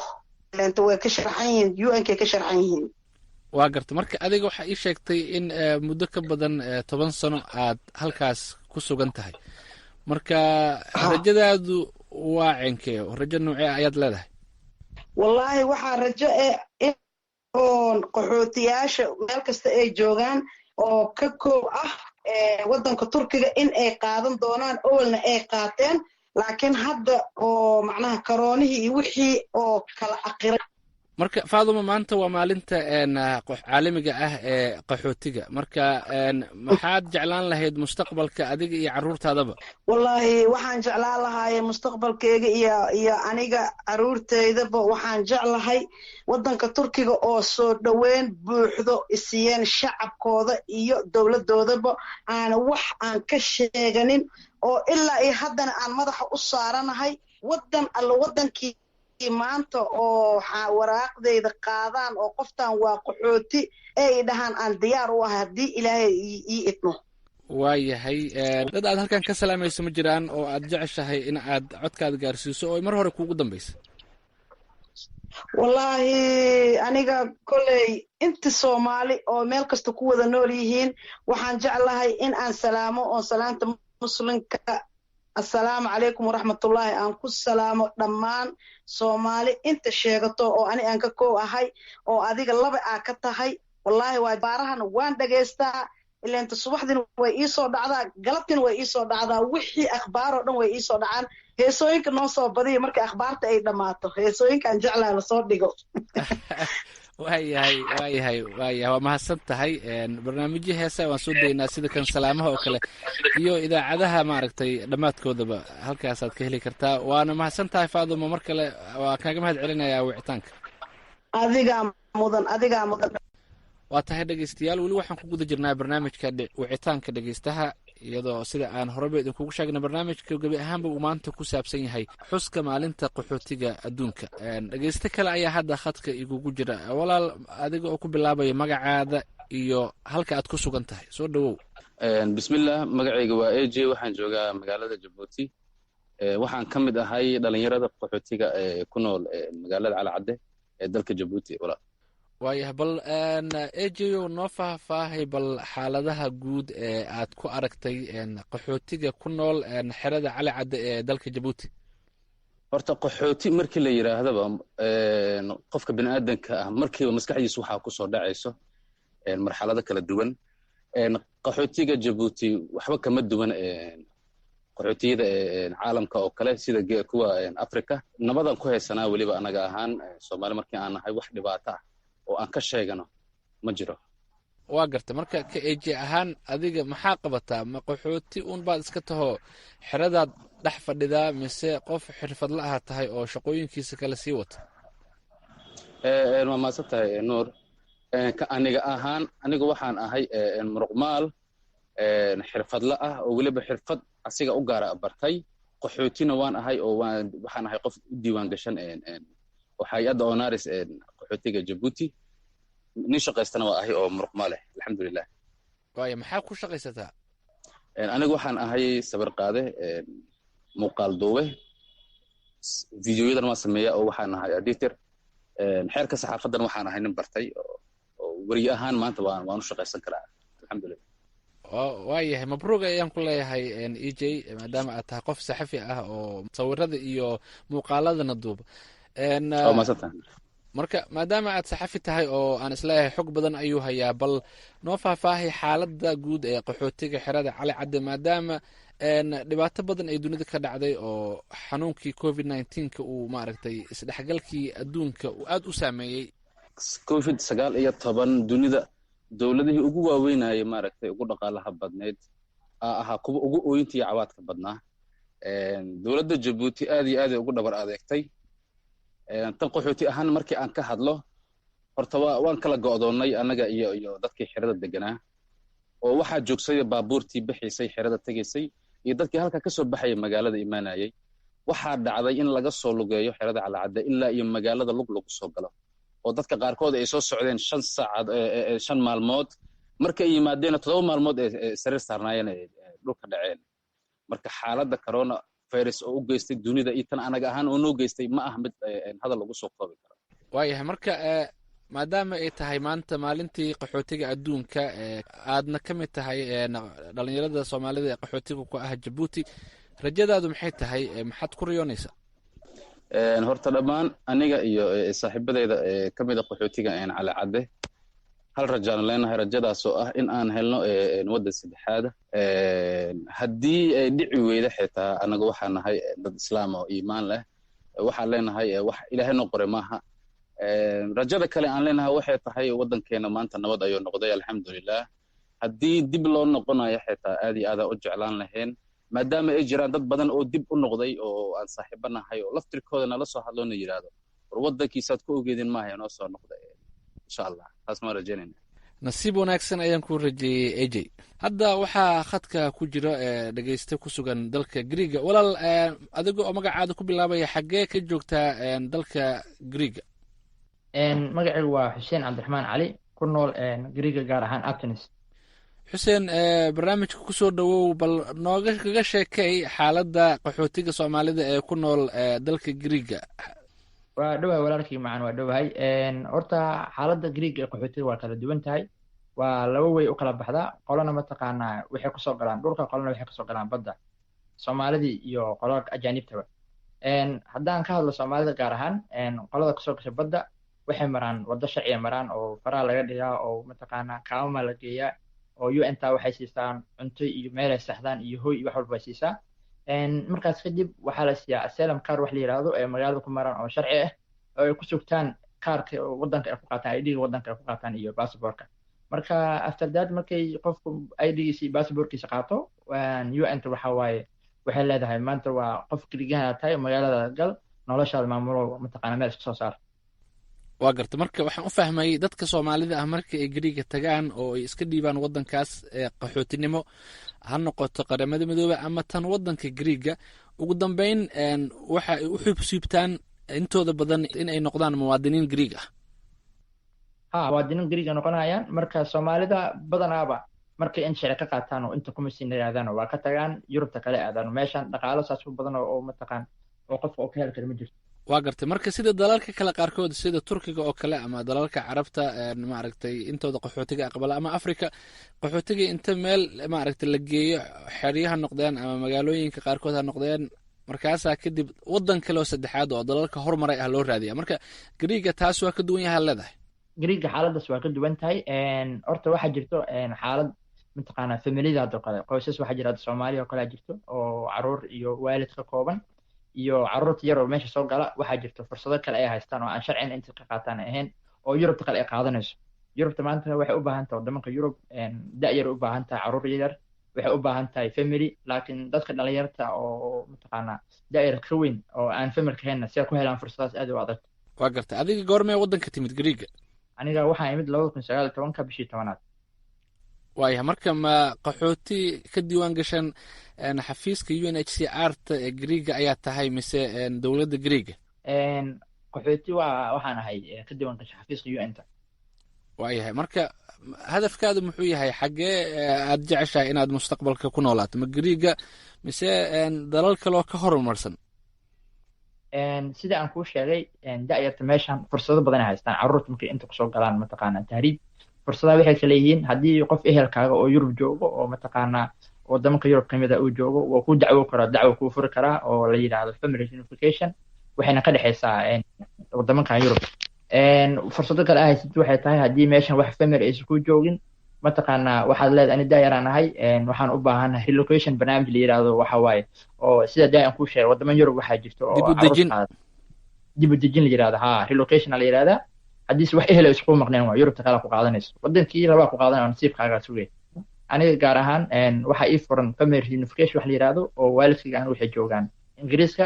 way ka sharxan yihiin, UN-kay ka sharxan yihiin. waa garta marka adiga waxaa ii sheegtay in muddo ka badan 10 sano aad halkaas ku sugan tahay marka rajadaadu waa cenkee rajo noocee ayaad leedahay wallaahi waxaa rajo in oon qaxootiyaasha meel kasta ay joogaan oo ka koob ah waddanka turkiga in ay qaadan doonaan awalna ay qaateen laakiin hadda oo macnaha karoonihii iyo wixii oo kala aqiray marka Faaduma maanta waa maalinta caalamiga ah ee qaxootiga marka maxaad jeclaan lahayd mustaqbalka adiga iyo caruurtaadaba wallaahi waxaan jeclaan lahaa mustaqbalkayga iyo aniga caruurtaydaba waxaan jeclahay waddanka turkiga oo soo dhaweyn buuxdo isiyeen shacabkooda iyo dowladoodaba aan wax aan ka sheeganin oo ilaa iyo haddana aan madaxa u saaranahay waddankii maanta oo waraaqdayda qaadaan oo qoftan waa qaxooti ay dhahaan aan diyaar u ahay haddii ilaahay ii idmo waayahay dad aad halkan ka salaamayso ma jiraan oo aad jeceshahay in aad codkaada gaarsiiso oo mar hore kuugu dambaysa wallaahi aniga kolley inta Soomaali oo meel kasta ku wada nool yihiin waxaan jeclahay in aan salaamo oo salaanta muslimka assalaamu calaykum waraxmatullaahi aan ku salaamo dhammaan Soomaali inta sheegato oo ani aan ka koob ahay oo adiga laba ka tahay wallaahi waa baarahana waan dhageystaa ilaanta subaxdina way ii soo dhacdaa galabtina way ii soo dhacdaa wixii akhbaar oo dhan way ii soo dhacaan heesooyinka noo soo badiyo markay akhbaarta ay dhammaato heesooyinkaan jeclaa lasoo dhigo waayahay waa mahadsan tahay barnaamijyo heesa waan soo daynaa sida kan salaamaha oo kale iyo idaacadaha maaragtay dhammaadkoodaba halkaasaad ka heli kartaa waana mahadsan tahay Faaduma mar kale waa kaaga mahad celinayaa wicitaanka adigaa mudan waa tahay dhegeystayaal weli waxaan ku guda jirnaa barnaamijka wicitaanka dhegeystaha iyadoo sida aan horeba idinkugu sheegnay barnaamijka gebi ahaanba uu maanta ku saabsan yahay xuska maalinta qaxootiga adduunka dhegeysto kale ayaa hadda khadka igugu jira walaal adiga oo ku bilaabaya magacaada iyo halka aad ku sugan tahay soo dhawow bismillah magacayga waa AJ waxaan joogaa magaalada Djibouti waxaan ka mid ahay dhalinyarada qaxootiga ee ku nool magaalada Calacadde ee dalka Djibouti walaal waayahay bal AJ noo faahfaahay bal xaaladaha guud ee aad ku aragtay qaxootiga ku nool xerada Calacadde ee dalka Djibouti horta qaxooti markii la yiraahdaba qofka bini'aadanka ah markiiba maskaxdiisa waxaa ku soo dhacayso marxalado kala duwan qaxootiga Djibouti waxba kama duwan qaxootiyada caalamka oo kale sida kuwa Afrika nabadan ku haysanaa waliba anaga ahaan Soomaali markii aan nahay wax dhibaato ah oo aan ka sheegano ma jiro waa garta marka ka AJ ahaan adiga maxaa qabataa ma qaxooti uun baad iska taho xeradaad dhex fadhidaa mise qof xirfadle ah tahay oo shaqooyinkiisa kala sii wata waa maasan tahay Nuur aniga ahaan aniga waxaan ahay muruqmaal xirfadle ah oo waliba xirfad asiga u gaara bartay qaxootina waan ahay oo waxaan ahay qof u diiwaan gashan oo hay'adda Onaris qaxootiga Djibouti nin shaqaystana waa ahay oo muruqmaal alxamdulillah waayo maxaa ku shaqaysataa aniga waxaan ahay sawir qaade muuqaal duube fiidiyoyadan waan sameeyaa oo waxaan ahay editor xeerka saxaafadan waxaan ahay nin bartay oo wari ahaan maanta waan u shaqaysan karaa alxamdulillah waayahay mabruuq ayaan ku leeyahay EJ maadaama aad tahay qof saxafi ah oo sawirada iyo muuqaaladana duuba marka maadaama aad saxafi tahay oo aan isleeyahay xog badan ayuu hayaa bal noo faahfaahay xaaladda guud ee qaxootiga xerada Calacadde maadaama dhibaato badan ay dunida ka dhacday oo xanuunkii COVID-19 uu maaragtay isdhexgalkii adduunka uu aad u saameeyey COVID-19 dunida dowladihii ugu waaweynayay maaragtay ugu dhaqaalaha badneed ahaa kuwa ugu ooyinta iyo cawaadka badnaa dowladda Djibouti aad iyo aad ay ugu dhabar adeegtay tan qaxooti ahaan markii aan ka hadlo horta waan kala go'doonnay anaga iyo dadkii xerada deganaa oo waxaa joogsaday baabuurtii bixiisay xerada tegaysay iyo dadkii halka ka soo baxay magaalada imaanayay waxaa dhacday in laga soo lugeeyo xerada Calacadde ilaa iyo magaalada lug lagu soo galo oo dadka qaarkood ay soo socdeen 5 maalmood markay yimaadeen 7 maalmood ee sariir saarnaayeen dhulka dhaceen marka xaaladda corona virus oo u geystay dunida iyo tan anaga ahaan oo noo geystay ma ah mid hadal lagu soo koobi karo waayahay marka maadaama ay tahay maanta maalintii qaxootiga adduunka aadna ka mid tahay dhalinyarada soomaalida ee qaxootiga ku ah Jabuuti, rajadaadu maxay tahay, maxaad ku riyoonaysaa? horta dhammaan aniga iyo saaxiibadeyda ka mid a qaxootiga cali cadde hal rajaan leenahay, rajadaas oo ah in aan helno waddan saddexaad. haddii ay dhici weyda xitaa anaga waxaan nahay dad islaam oo iimaan leh, waxaan leenahay wax ilaahay noo qoray maaha. rajada kale aan leenahay waxay tahay waddankeena maanta nabad ayuu noqday alxamdulilah. haddii dib loo noqonayo xitaa aad iyo aadaan u jeclaan lahayn, maadaama ay jiraan dad badan oo dib u noqday oo aan saaxiibo nahay oo laftirkooda nala soo hadloona yidhaahdo war waddankiisaad ku ogeedin maaha noo soo noqday. insha allah taas maan rajaynayna. nasiib wanaagsan ayaan ku rajeeyey AJ. hadda waxaa khadka ku jira dhegeyste ku sugan dalka Greega. walaal adiga oo magacaada ku bilaabaya, xaggee ka joogtaa dalka Greega? magacaygu waa xuseen cabdiraxmaan cali, ku nool Greega gaar ahaan Athens. xuseen, barnaamijka kusoo dhawow, bal kaga sheekay xaaladda qaxootiga soomaalida ee ku nool dalka Greega. waa dhowahay walaalkii macaan, waa dhowahay. horta xaaladda Greega ee qaxootiga waa kala duwan tahay, waa laba way u kala baxdaa. qolana mataqaanaa waxay kusoo galaan dhulka, qolana waxay kasoo galaan badda, soomaalidii iyo qolada ajaanibtaba. haddaan ka hadlo soomaalida gaar ahaan, qolada kasoo gasha badda waxay maraan waddo sharciya maraan oo faraha laga dhigaa oo mataqaanaa kaamama la geeyaa oo UN-ta waxay siisaan cunto iyo meel ay saxdaan iyo hoy iyo wax walba ay siisaa. markaas kadib waxaa la siiyaa asylum card wax la yidhaahdo ee magaalada ku maraan oo sharci ah, oo ay ku sugtaan kaarka waddanka ay ku qaataan, ID-ga waddanka ay ku qaataan iyo passportka. marka after that markay qofku ID-giisa iyo passportkiisa qaato, UN-ta waxa waaye waxay leedahay maanta waa qof keligaana tahay magaalada gal, noloshaada maamulo mataqaana meel iska soo saar. waa garta. marka waxaan u fahmay dadka soomaalida ah marka ay Greega tagaan oo ay iska dhiibaan waddankaas qaxootinimo, ha noqoto qaramada midoobay ama tan waddanka Greega, ugu dambeyn waxa ay u xubsiibtaan intooda badan in ay noqdaan muwaadiniin Greeg ah. muwaadiniin Greeg noqonayaan. marka soomaalida badanaaba markay in sharci ka qaataan oo inta kumasiin yidhaahdaan waa ka tagaan Yurubta kale aadaan. meeshan dhaqaalo saas u badan oo mataqaan oo qofka oo ka heli kara ma jirto. waa gartay. marka sida dalalka kale qaarkood sida Turkiga oo kale ama dalalka carabta maaragtay intooda qaxootiga aqbala, ama Afrika qaxootiga inta meel maaragtay la geeyo xeryaha noqdeen ama magaalooyinka qaarkood ha noqdeen, markaasaa kadib waddan kale oo saddexaad oo dalalka hormaray ah loo raadiya. marka Greega taas waa ka duwan yahay leedahay. Greega xaaladaas waa ka duwan tahay. horta waxaa jirto xaalad mataqaanaa familiyada oo kale, qoysas waxaa jira Soomaaliya oo kale jirto oo caruur iyo waalid ka kooban iyo caruurta yar oo meesha soo gala. waxaa jirto fursado kale ay haystaan oo aan sharcin inta ka qaataan ahayn oo Yurubta kale ay qaadanayso. Yurubta maanta waxay u baahan tahay waddamanka Yurub da'yar u baahan tahay, caruur yar waxay u baahan tahay family, laakiin dadka dhalinyarta oo mataqaanaa da'yar ka weyn oo aan family ka hayna si ay ku helaan fursadaas aad u adag. waa gartay. adiga goormee waddanka timid Greega? aniga waxaan imid 2019 bishii 10aad. waayahay. marka ma qaxooti ka diiwaan gashan xafiiska UNHCR-ta ee Greega ayaa tahay mise dowladda Greega? qaxooti waxaan ahay ka diiwaan gashan xafiiska UN-ta. waayahay. marka hadafkaadu muxuu yahay? xaggee aad jeceshahay inaad mustaqbalka ku noolaato, ma Greega mise dalal kaloo ka horumarsan? sida aan kuu sheegay, da'yarta meeshan fursado badan ay haystaan. caruurta markay inta kusoo galaan mataqaanaa tahriib, fursadaha waxay kala yihiin haddii qof ehelkaaga oo Yurub joogo oo mataqaanaa waddamanka Yurub ka mid ah uu joogo, waa ku dacwo karaa, dacwo kuu furi karaa oo la yidhaahdo family reunification, waxayna ka dhexaysaa waddamankan Yurub. fursado kale ay haysatid waxay tahay haddii meeshan wax family aysan ku joogin, mataqaanaa waxaad leedahay ani daayaraan ahay, waxaan u baahanahay relocation barnaamij la yidhaahdo waxa waaye oo sida daa aan kuu sheegay waddaman Yurub waxaa jirto oo dib u dejin la yidhahdo. relocation la yidhahdaa. haddiise wax ehel isku maqneen waa Yurubta kale ku qaadanayso, waddankii rabaa ku qaadanaya nasiibkaagaa sugay. aniga gaar ahaan waxaa ii furan family reunification wax la yidhaahdo oo waalidkayga aan waxay joogaan Ingiriiska.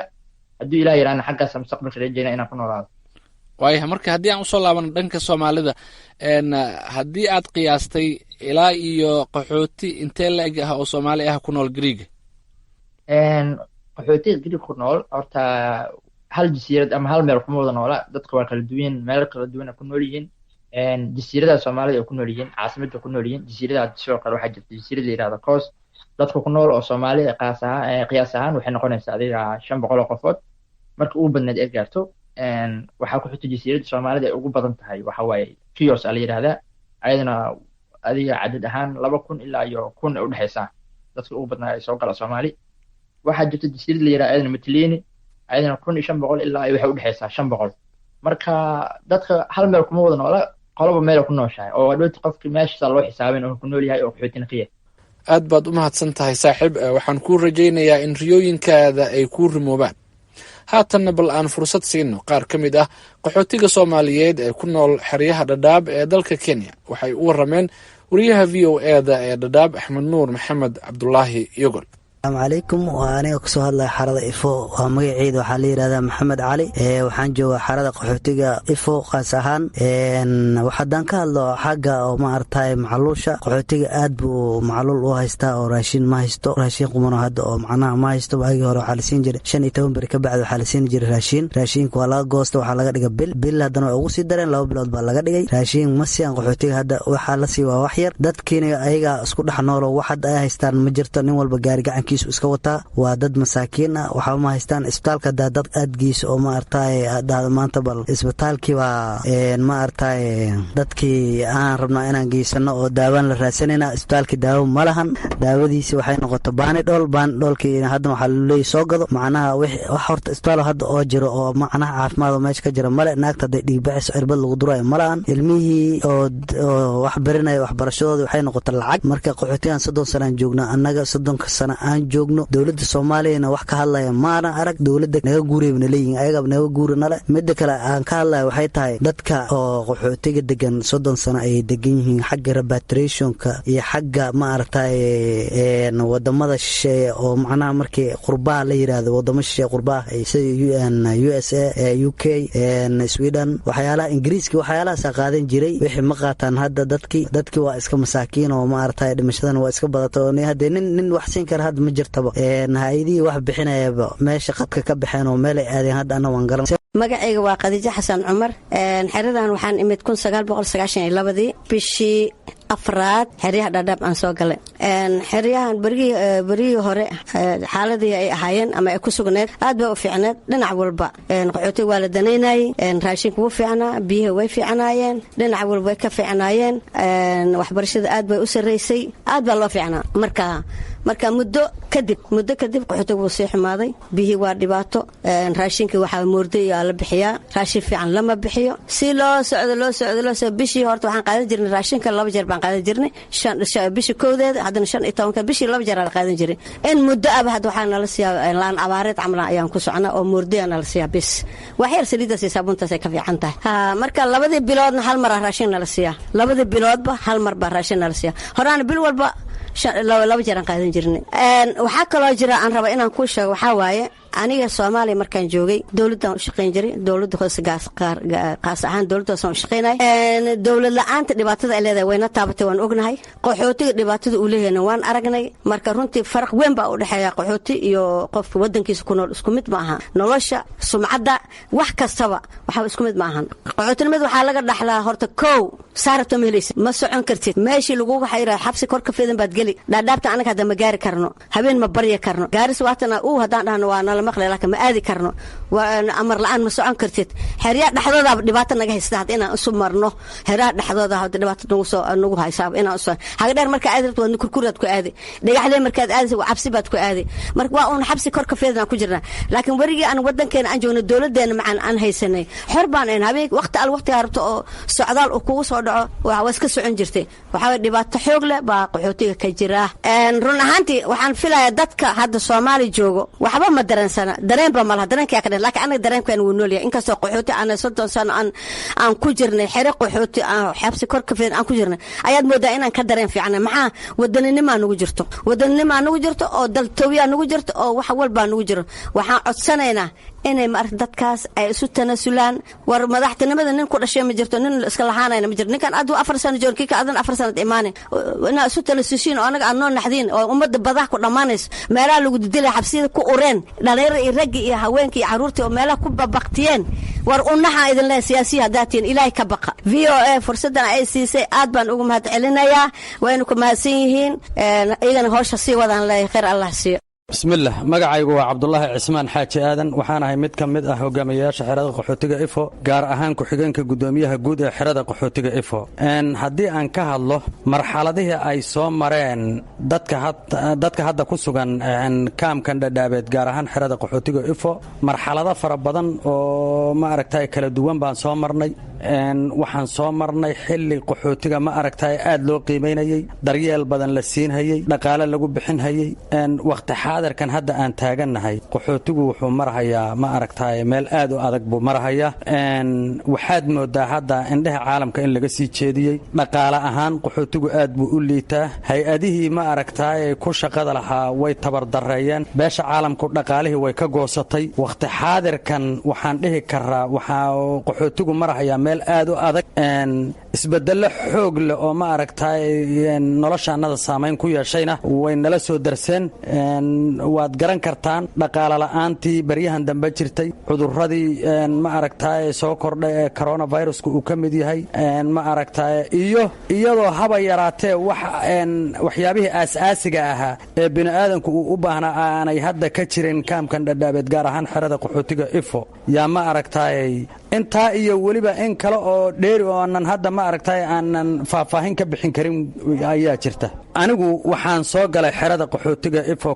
haddii ilaah yidhaahna xaggaasa mustaqbalka rajeyna inaan ku noolaado. waayahay. marka haddii aan usoo laabano dhanka Soomaalida, haddii aad qiyaastay ilaa iyo qaxooti intee la-eg ah oo Soomaali ah ku nool Greega? qaxootiga Greega ku nool horta hal jasiirad ama hal meel kuma wada noola. dadka waa kala duwan, meelo kala duwan ku nool yihiin. jasiiradaha Soomaalida ku nool yihiin, caasimadda ku nool yihiin. jasiiradaha sidoo kale waxaa jirta jasiirad la yidhahdo Kos. dadka ku nool oo Soomaalida qiyaas ahaan waxay noqonaysaa adiga 500 oo qofood marka ugu badneed ay gaarto. waxaa ku xigta jasiiradda soomaalida ay ugu badan tahay waxa waaye kios aa la yidhahdaa ayadana adiga cadad ahaan 2,000 ilaa iyo 1,000 ay udhexaysaa dadka ugu badnaa ay soo gala soomaali waxaa jirta jasiirad la yidhahda ayadana Mitilini ayadana 1,500 ilaa ay waxay udhexaysaa 500 marka dadka hal meel kuma wada noola qoloba meel ku nooshahay oo dhowrti qofkii meesha loo xisaabin oo ku nool yahay oo qaxootina qiya aad baad u mahadsan tahay saaxiib waxaan kuu rajaynayaa in riyooyinkaada ay kuu rimoobaan haatanna bal aan fursad siino qaar ka mid ah qaxootiga soomaaliyeed ee ku nool xeryaha dhadhaab ee dalka Kenya waxay u warameen wariyaha VOA-da ee dhadhaab Axmed Nuur Maxamed Cabdulaahi Yogol السلام عليكم وأنا كسو هذا حرادة إفو ومجيد وحالي هذا محمد علي وحان جو حرادة قحوتيجا إفو قاسهان وحدان كهالله حاجة وما أرتاي معلوشة قحوتيجا أدبو معلول وهايستا وراشين ما هيستو راشين قمنا هذا ومعنا ما هيستو باقي هرو حالسين جري شن يتوم بركب بعد حالسين جري راشين كوالا جوست وحلاقة دقة بيل هذا أوسي درين لو بلاد بلاقة دقة راشين مسيان قحوتيجا هذا وحالسي ووحير دت كيني أيجا سكود حنورو واحد هايستان مجرتني والبجاري kiis iska wata waa dad masaakiin ah waxa ma haystaan isbitaalka dad aadgiis oo ma artay maanta bal isbitaalkii waa ma artay dadkii aan rabnaa inaan geysano oo daawaan la raadsanayna isbitaalkii daawo ma lahan daawadiisi waxay noqoto baani dhoolkii hadda waxa loo soo gado macnaha wax horta isbitaal hadda oo jiro oo macnaha caafimaad oo meesha ka jira male naagta dhiig bixis irbad lagu durayo malahan ilmihii oo wax baranay waxbarashadooda waxay noqoto lacag marka qaxootigan 30 sano joognaa annaga 30 sano aan joogno dawladda Soomaaliyeena wax ka hadlaya maana arag dawladda naga guureebna leeyihiin ayaga naga guurinale mid kale aan ka hadlay waxay tahay dadka oo qaxootiga degan 30 sano ay degan yihiin xagga repatriationka iyo xagga ma aragtay wadamada shisheeye oo macnaha markii qurbaa la yiraahdo wadamo shisheeye qurbaa ay sida USA UK Sweden waxyaalaha Ingiriiska waxyaalaha qaadan jiray wixii ma qaataan hadda dadkii waa iska masaakiin oo ma aragtay dhimashadan waa iska badato hadee nin wax siin kara hadda ma jirtaba hay'adii wax bixinayaba meesha qadka ka baxeen oo meel ay aadeen hadda ana waan garan magacayga waa Khadiija Xasan Cumar xeradan waxaan imid 1992 bishii afraad xeryaha Dhadhaab aan soo galay xeryahan barigii hore xaaladii ay ahaayeen ama ay ku sugneed aad bay u fiicneed dhinac walba qaxooti waa la danaynay raashinku wuu fiicnaa biyaha way fiicnaayeen dhinac walba way ka fiicnaayeen waxbarashada aad bay u sareysay aad baa loo fiicnaa marka muddo kadib qaxootigu wuu sii xumaaday biyihii waa dhibaato raashinkii waxaa moorday la bixiyaa raashin fiican lama bixiyo si loo socdo bishii horta waxaan qaadan jirnay raashinka 2 jeer baan qaadan jirnay bishii koodeeda haddana 15 bishii 2 jeer aan qaadan jiray in muddo ah hadda waxaan nala siyaa laan abaareed camal ayaan ku socnaa oo moorday aan nala siyaa bis wax yar saliidaas iyo saabuuntaas ay ka fiican tahay marka labadii biloodna hal mar raashin nala siyaa labadii biloodba hal mar baa raashin nala siyaa horaan bil walba 2 jeer aan qaadan jirnay waxa kaloo jira aan raba inaan ku sheego waxa waaye aniga Soomaaliya markaan joogay dawladda u shaqeyn jiray dawladda hoose qaas ahaan dawladda soo shaqeynay dawlad la'aanta dhibaatada ay leedahay wayna taabatay waan ognahay qaxootiga dhibaatada uu leeyahay waan aragnay marka runtii farq weyn baa u dhaxeeya qaxooti iyo qof wadankiisa ku nool isku mid ma aha nolosha sumcadda wax kastaba waxa isku mid ma aha qaxootinimada waxa laga dhaxlaa horta koow saarto meelaysa ma socon kartid meeshii lagu xayray xabsi kor ka fiidan baad gali dhaadhaabta anaga hadda ma gaari karno habeen ma barya karno gaaris waatana uu hadaan dhahno waa nala maqlay laakiin ma aadi karno waa amar la'aan ma socon kartid xeryaa dhaxdooda dhibaato naga haysta inaan isu marno xeryaa dhaxdooda hadda dhibaato nagu haysaa inaan isu haga dheer marka aad rabto waa kurkuraad ku aadi dhagaxley markaad aadayso cabsi baad ku aadi marka waa un xabsi kor ka fiidan ku jirnaa laakiin warigi aan wadankeena aan joogno dawladeena macaan aan haysanay xor baan in habeen waqti rabto oo socdaal uu kugu soo dhaco waa iska socon jirtay waxa dhibaato xoog leh baa qaxootiga ka jira run ahaantii waxaan filayaa dadka hadda Soomaali joogo waxba ma dareensana dareenba ma laha dareenka ka laakiin anaga dareenkeen wuu nool yahay inkastoo qaxooti aan 30 sano aan ku jirnay xere qaxooti aan xabsi kor ka fiican aan ku jirnay ayaad moodaa inaan ka dareen fiicnaa maxaa wadaninimo nagu jirto oo daltoobiya nagu jirto oo wax walba nagu jiro waxaan codsanaynaa inay ma dadkaas ay isu tanasulaan war madaxtinimada nin ku dhashay ma jirto nin iska lahaanayna ma jirto ninkan aad 4 sano joogay ka adan 4 sano iimaan ina isu tanasusiin oo anaga aan noo naxdiin oo umada badax ku dhamaanays meelaha lagu dilay xabsiyada ku ureen dhalinyaro iyo rag iyo haweenkii iyo caruurtii oo meelaha ku babaqtiyeen war unaha idin leh siyaasiyiin daatiin ilaahay ka baqa VOA fursadan ay siisay aad baan ugu mahad celinayaa waynu ku mahadsan yihiin iyagana hawsha sii wadaan leh khayr Allah siiyo bismillaah magacaygu waa cabdulaahi cismaan xaaji aadan waxaan ahay mid ka mid ah hogaamiyayaasha xerada qaxootiga ifo gaar ahaan ku-xigeenka gudoomiyaha guud ee xerada qaxootiga ifo haddii aan ka hadlo marxaladihii ay soo mareen dadka hadda ku sugan kaamkan dhadhaabeed gaar ahaan xerada qaxootiga ifo marxalado fara badan oo ma aragtay kala duwan baan soo marnay waxaan soo marnay xilli qaxootiga ma aragtay aad loo qiimaynayay daryeel badan la siinhayay dhaqaale lagu bixinhayay waqti xaadirkan hadda aan taagannahay qaxootigu wuxuu marhayaa ma aragtay meel aad u adag buu marhayaa waxaad moodaa hadda indhaha caalamka in laga sii jeediyey dhaqaale ahaan qaxootigu aad buu u liitaa hay-adihii ma aragtay ku shaqada lahaa way tabardareeyeen beesha caalamku dhaqaalihii way ka goosatay waqti xaadirkan waxaan dhihi karaa waxaa qaxootigu marhayaa meel aad u adag isbedelo xoog leh oo ma aragtay noloshaannada saamayn ku yeeshayna way nala soo darseen waad garan kartaan dhaqaale la'aantii baryahan dambe jirtay cuduradii ma aragtay soo kordhay ee coronaviruska uu ka mid yahay ma aragtay iyo iyadoo haba yaraatee waxyaabihii aas-aasiga ahaa ee bini'aadanku uu u baahnaa aanay hadda ka jirin kaamkan dhadhaabeed gaar ahaan xerada qaxootiga ifo yaa ma aragtay intaa iyo weliba in kale oo dheeri oonan hadda ma aragtay aanan faahfaahin ka bixin karin ayaa jirta anigu waxaan soo galay xerada qaxootiga ifo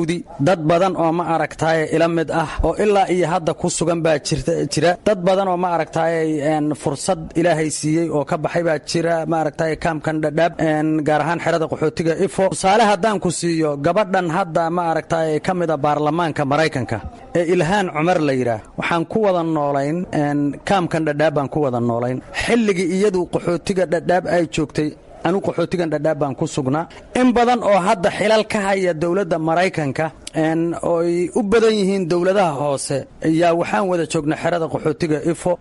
dii dad badan oo ma aragtay ila mid ah oo ilaa iyo hadda ku sugan baa jira dad badan oo ma aragtay fursad ilaahay siiyey oo ka baxay baa jira ma aragtay kaamkan dhadhaab gaar ahaan xerada qaxootiga ifo tusaale haddaan ku siiyo gabadhan hadda ma aragtay ka mida baarlamaanka maraykanka ee ilhaan cumar la yidhaah waxaan ku wada noolayn kaamkan dhadhaab baan ku wada noolayn xilligii iyadu qaxootiga dhadhaab ay joogtay anu qaxootigan dhadhaab baan ku sugnaa in badan oo hadda xilal ka haya dowladda maraykanka ooy u badan yihiin dowladaha hoose ayaa waxaan wada joognaa xerada qaxootiga ifo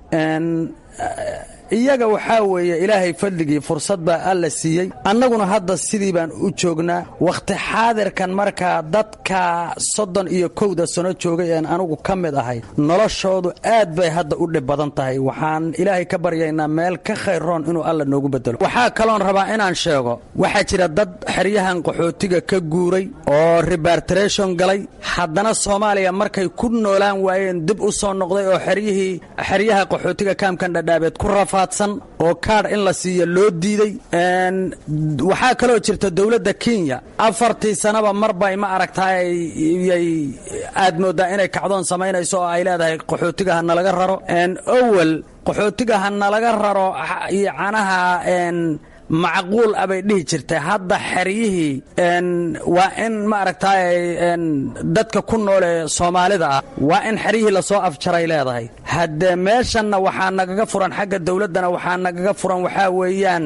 iyaga waxaa weeye ilaahay fadligii fursad baa alla siiyey annaguna hadda sidii baan u joognaa wakhti xaadirkan markaa dadka 31 sano joogay een anugu ka mid ahay noloshoodu aad bay hadda u dhib badan tahay waxaan ilaahay ka baryaynaa meel ka khayroon inuu alla noogu bedelo waxaa kaloon rabaa inaan sheego waxaa jira dad xeryahan qaxootiga ka guuray oo repatriation galay haddana Soomaaliya markay ku noolaan waayeen dib u soo noqday oo xeryaha qaxootiga kaamkan dhadhaabeed ku oo kaadh in la siiyo loo diiday waxaa kaloo jirta dowladda Kenya 4 sanaba marbay ma aragtay aad moodaa inay kacdoon samaynayso oo ay leedahay qaxootiga nalaga raro awal qaxootiga nalaga raro iyo canaha macquul abay dhihi jirtay hadda xeryihii waa in ma aragtay dadka ku nool ee Soomaalida ah waa in xeryihii la soo afjaray leedahay hadda meeshanna waxaa nagaga furan xagga dawladana waxaa nagaga furan waxaa weeyaan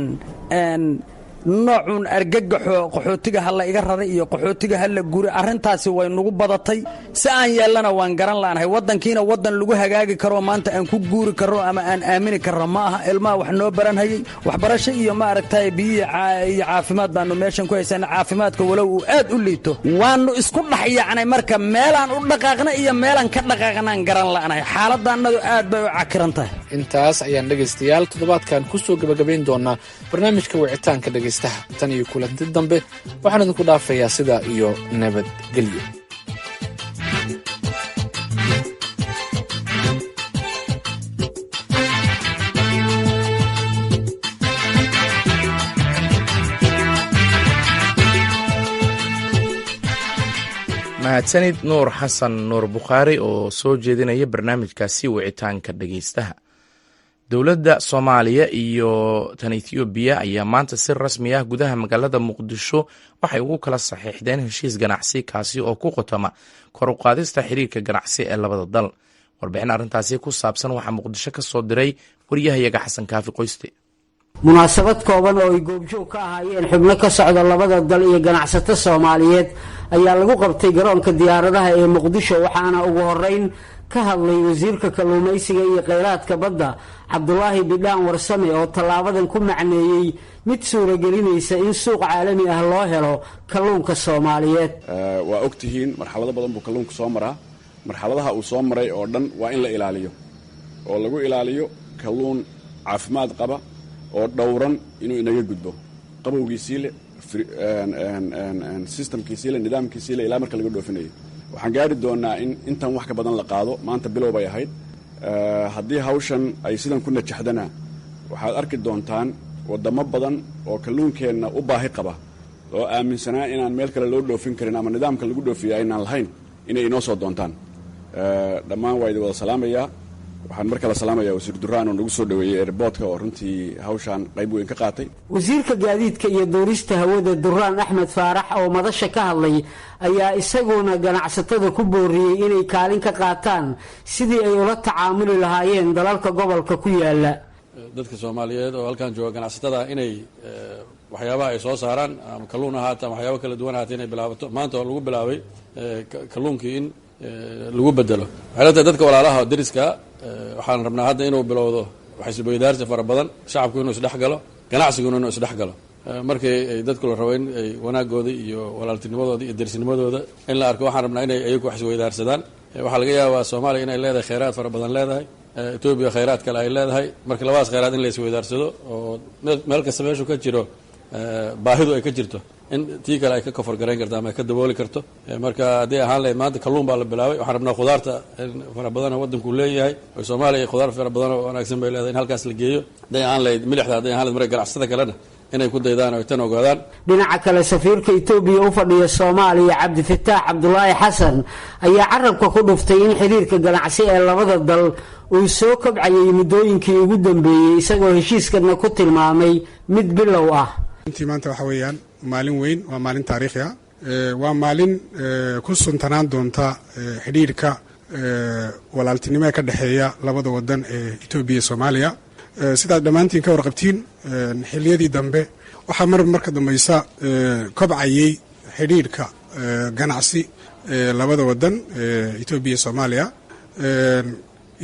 noocun argagaxo qaxootiga hal la iga raray iyo qaxootiga hal la guuri arintaasi way nagu badatay si aan yeelana waan garan laanahay wadankiina wadan lagu hagaagi karo maanta aan ku guuri karo ama aan aamini karo ma aha ilmaha wax noo baran hayay waxbarasho iyo ma aragtay biyo iyo caafimaad baanu meeshan ku haysan caafimaadka walow uu aad u liito waanu isku dhaxyaacnay marka meelaan u dhaqaaqna iyo meelaan ka dhaqaaqnaan garan laanahay xaaladannadu aad bay u cakiran tahay intaas ayaan dhagaystayaal toddobaadkan ku soo gabagabayn doonaa barnaamijka wicitaanka tan iyo kulanti dambe waxaan idinku dhaafayaa sidaa iyo nabadgelyo mahadsanid nuur xasan nuur bukhaari oo soo jeedinaya barnaamijkaasi wicitaanka dhegaystaha dowladda Soomaaliya iyo tan Ethiopia ayaa maanta si rasmi ah gudaha magaalada Muqdisho waxay ugu kala saxiixdeen heshiis ganacsi kaasi oo ku qotoma kor u qaadista xiriirka ganacsi ee labada dal. Warbixin arrintaasi ku saabsan waxaa Muqdisho ka soo diray wariyahayaga Xasan Kaafi Qoyste. munaasabad kooban oo ay goobjoog ka ahaayeen xubno ka socda labada dal iyo ganacsato Soomaaliyeed ayaa lagu qabtay garoonka diyaaradaha ee Muqdisho waxaana ugu horeyn ka hadlay wasiirka kalluumaysiga iyo kheyraadka badda Cabdulaahi Bidhaan Warsame oo tallaabadan ku macneeyay mid suuragelinaysa in suuq caalami ah loo helo kalluunka Soomaaliyeed. waa ogtihiin marxalado badan buu kalluunka soo maraa marxaladaha uu soo maray oo dhan waa in la ilaaliyo oo lagu ilaaliyo kalluun caafimaad qaba oo dhowran inuu inaga gudbo qabowgiisii leh systemkiisiile nidaamkiisiile ilaa marka laga dhoofinayo waxaan gaari doonaa in intan wax ka badan la qaado maanta bilow bay ahayd haddii hawshan ay sidan ku najaxdana waxaad arki doontaan waddamo badan oo kalluunkeenna u baahi qaba oo aaminsanaa inaan meel kale loo dhoofin karin ama nidaamka lagu dhoofiya aynaan lahayn inay inoo soo doontaan dhammaan waa idin wada salaamayaa waxaan mar kale salaamayaa wasiir duraan oo nagu soo dhoweeyey airboodka oo runtii hawshaan qayb weyn ka qaatay wasiirka gaadiidka iyo duurista hawada duraan axmed faarax oo madasha ka hadlay ayaa isaguna ganacsatada ku booriyey inay kaalin ka qaataan sidii ay ula tacaamuli lahaayeen dalalka gobolka ku yaala dadka soomaaliyeed oo halkan jooga ganacsatada inay waxyaabaha ay soo saaraan ama kalluun ahaata ama waxyaaba kala duwan ahaata inay bilaabato maanta oo lagu bilaabay kalluunkii in lagu bedelo waxay la tahay dadka walaalaha deriska waxaan rabnaa hadda inuu bilowdo waxisweydaarsi fara badan shacabku inuu isdhex galo ganacsiguna inuu isdhex galo markii ay dadku la rabo in ay wanaagooda iyo walaaltinimadooda iyo derisnimadooda in la arko waxaan rabnaa inay ayagu waxisweydaarsadaan waxaa laga yaabaa soomaaliya inay leedahay khayraad fara badan leedahay etoobiya khayraad kale ay leedahay marka labadaas khayraad in la isweydaarsado oo meel kasta meeshu ka jiro baahidu ay ka jirto in tii kale ay ka kofar garayn karto ama ay ka dabooli karto marka haddii ahaan lahayd maanta kalluun baa la bilaabay waxaan rabnaa khudaarta fara badan oo waddanku leeyahay oo soomaaliya khudaar fara badan oo wanaagsan bay leedahay in halkaas la geeyo hadday ahaan lahayd milixda hadday ahaan lahayd marka ganacsatada kalena inay ku daydaan oo tan ogaadaan dhinaca kale safiirka Itoobiya u fadhiya Soomaaliya Cabdifataax Cabdullaahi Xasan ayaa carabka ku dhuftay in xiriirka ganacsi ee labada dal uu soo kobcayay muddooyinkii ugu dambeeyay isagoo heshiiskana ku tilmaamay mid bilow ah intii maanta waxa weeyaan maalin weyn waa maalin taariikhi ah waa maalin ku suntanaan doonta xiriirka walaaltinimo ka dhaxeeya labada wadan ee Itoobiya iyo Soomaaliya sidaad dhammaantiin ka warqabtiin xilliyadii dambe waxaa marka dambaysa kobcayay xidhiirka ganacsi labada wadan Itoobiya iyo Soomaaliya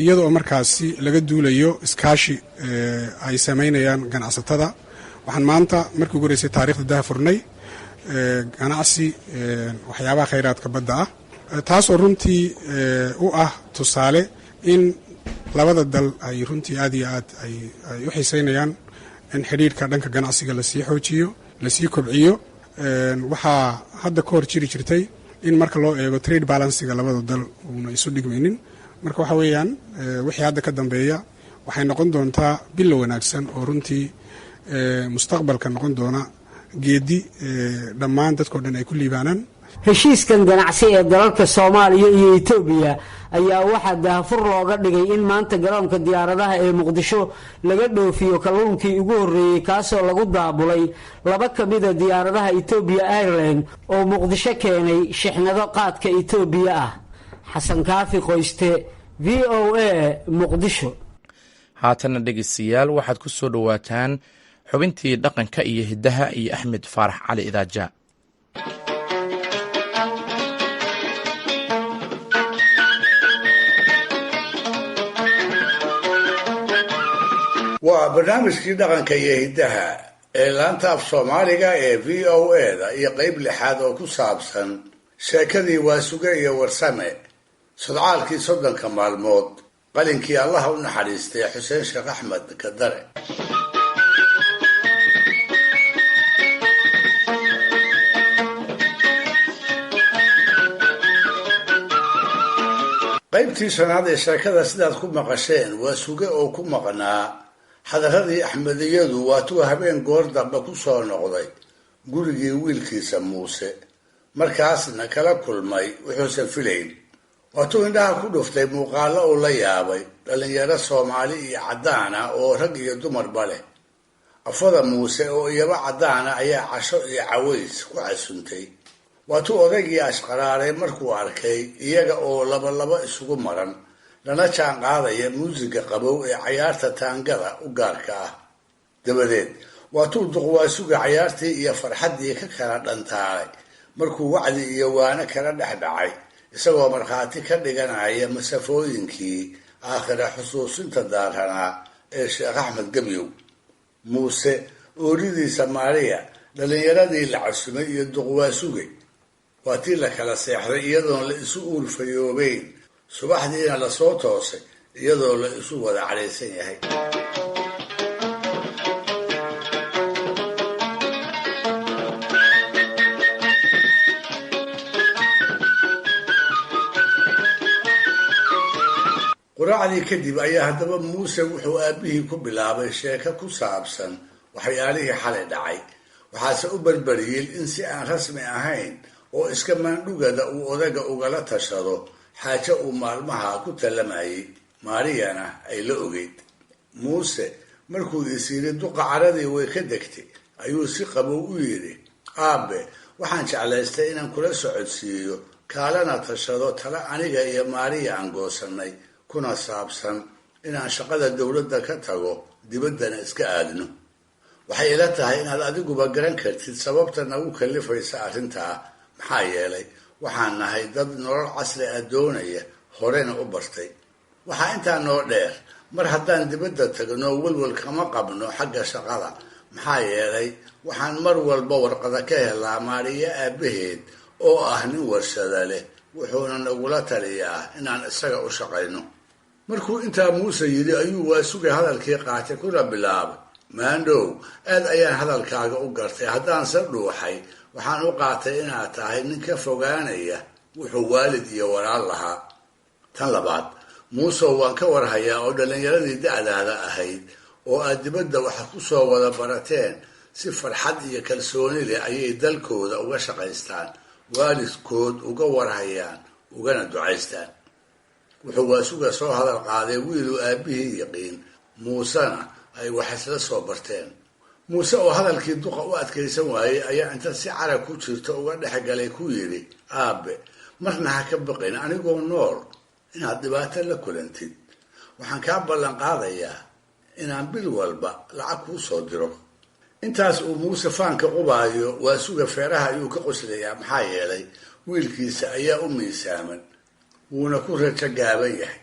iyadoo markaasi laga duulayo iskaashi ay sameynayaan ganacsatada waxaan maanta markii ugu horeysay taariikhda daahfurnay ganacsi waxyaabaha khayraadka badda ah taasoo runtii u ah tusaale in labada dal ay runtii aad iyo aad ay u xiiseynayaan in xidhiirka dhanka ganacsiga lasii xoojiyo lasii kobciyo waxaa hadda ka hor jiri jirtay in marka loo eego trade balansiga labada dal uuna isu dhigmaynin marka waxa weeyaan wixii hadda ka dambeeya waxay noqon doontaa bilow wanaagsan oo runtii mustaqbalka noqon doona geedi dhammaan dadkoo dhan ay ku liibaanaan heshiiskan ganacsi ee dalalka Soomaaliya iyo Itoobiya ayaa waxaa daahfur looga dhigay in maanta garoonka diyaaradaha ee Muqdisho laga dhoofiyo kalluunkii ugu horeeyay kaasoo lagu daabulay laba ka mid ah diyaaradaha Ethiopia Airlines oo Muqdisho keenay shixnado qaadka Itoobiya ah xasan kaafi qoyste VOA Muqdisho haatana dhegeystayaal waxaad ku soo dhawaataan xubintii dhaqanka iyo hidaha iyo Axmed Faarax Cali Idaaja waa barnaamijkii dhaqanka iyo hidaha ee laanta af Soomaaliga ee VOA-da iyo qayb lixaad oo ku saabsan sheekadii Waasuge iyo Warsame sodcaalkii 30 maalmood qalinkii Allah u naxariistay Xuseen Sheekh Axmed Kadare qaybtii shanaad ee sheekada sidaad ku maqasheen Waasuge oo ku maqnaa xadaradii Axmediyadu waatuu habeen goor dambe ku soo noqday gurigii wiilkiisa Muuse markaasna kala kulmay wuxuusan filayn waatuu indhaha ku dhuftay muuqaalo uu la yaabay dhalinyaro Soomaali iyo cadaan ah oo rag iyo dumarba leh afada Muuse oo iyaba cadaan ah ayaa casho iyo caways ku casuntay waatuu odaygii ashqaraaray markuu arkay iyaga oo laba isugu maran lana jaan qaadaya muusiga qabow ee cayaarta taangada u gaarka ah dabadeed waatuu duqwaasuga cayaartii iyo farxaddii ka kala dhantaalay markuu wacdi iyo waana kala dhexdhacay isagoo markhaati ka dhiganaya masafooyinkii aakhira xusuusinta daaranaa ee Sheekh Axmed Gebyow Muuse ooridiisa Maariya dhalinyaradii la casumay iyo duqwaasuge waatii la kala seexday iyadoon la isu uurfayoobeyn subaxdiina la soo toosay iyadoo la isu wada cadhaysan yahay quraacdii kadib ayaa haddaba muuse wuxuu aabbihii ku bilaabay sheeko ku saabsan waxyaalihii xalay dhacay, waxaase u berberiyey in si aan rasmi ahayn oo iska maandhugada uu odaga ugala tashado xaajo uu maalmaha ku tallamayay, maariyana ay la ogeyd. muuse markuu is yidhi duqa caradii way ka degtay ayuu si qabow u yidhi, aabe waxaan jeclaystay inaan kula socodsiiyo kaalana tashado tala aniga iyo maariya aan goosannay, kuna saabsan inaan shaqada dowladda ka tago dibaddana iska aadno. waxay ila tahay inaad adiguba garan kartid sababta nagu kallifaysa arrintaa, maxaa yeelay waxaan nahay dad nolol casri ah doonaya, horena u bartay. waxaa intaa noo dheer, mar haddaan dibadda tagno welwel kama qabno xagga shaqada, maxaa yeelay waxaan mar walba warqada ka helaa maariya aabbaheed oo ah nin warshada leh, wuxuuna nagula taliyaa inaan isaga u shaqayno. markuu intaa muuse yidhi ayuu waasuga hadalkii qaatay kuna bilaabay, maandhow aad ayaan hadalkaaga u gartay, haddaanse dhuuxay waxaan u qaatay inaad tahay nin ka fogaanaya wuxuu waalid iyo walaal lahaa. tan labaad, muusow waan ka warhayaa oo dhallinyaradii da'daada ahayd oo aad dibadda waxa ku soo wada barateen si farxad iyo kalsooni leh ayay dalkooda uga shaqaystaan, waalidkood uga warhayaan, ugana ducaystaan. wuxuu waasuga soo hadal qaaday wiiluu aabbihii yaqiin, muusena ay wax isla soo barteen. muuse oo hadalkii duqa u adkaysan waayey ayaa inta si carag ku jirta uga dhexgalay ku yidhi, aabe marna ha ka baqin anigoo nool inaad dhibaato la kulantid, waxaan kaa ballan qaadayaa inaan bil walba lacag kuu soo diro. intaas uu muuse faanka qubaayo waasuga feeraha ayuu ka qoslayaa, maxaa yeelay wiilkiisa ayaa u miisaaman, wuuna ku rajo gaaban yahay.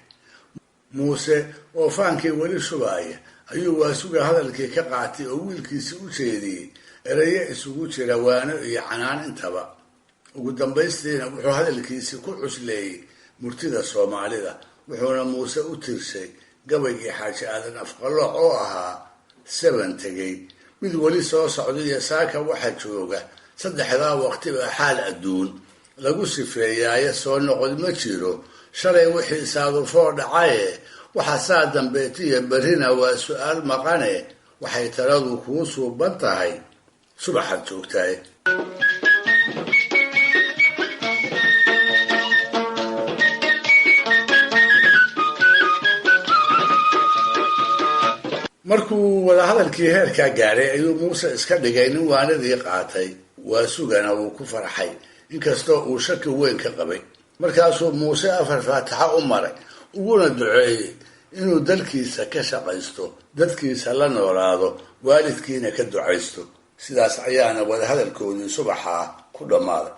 muuse oo faankii weli shubaaya ayuu waasuga hadalkii ka qaatay oo wiilkiisii u jeediyey erayo isugu jira waano iyo canaan intaba. ugu dambaystiina wuxuu hadalkiisii ku cusleeyey murtida soomaalida, wuxuuna muuse u tirshay gabaygii xaaji aadan afqalooc oo ahaa 7 tegey, mid weli soo socda iyo saaka waxa jooga, saddexdaa waqtiba xaal adduun lagu sifeeyaaye soo noqod ma jiro, shalay wixii saadufoo dhacaye waxa saa dambeetiya berrina waa su-aal maqane, waxay taladu kuu suuban tahay subaxaad joogtaay. markuu wadahadalkii heerkaa gaadhay ayuu muuse iska dhigay nin waanadii qaatay, waasugana wuu ku farxay inkastoo uu shaki weyn ka qabay. markaasuu muuse 4 faataxa u maray, uguna duceeyey inuu dalkiisa ka shaqaysto, dadkiisa la noolaado, waalidkiina ka ducaysto. sidaas ayaana wadahadalkoodii subaxaa ku dhammaaday.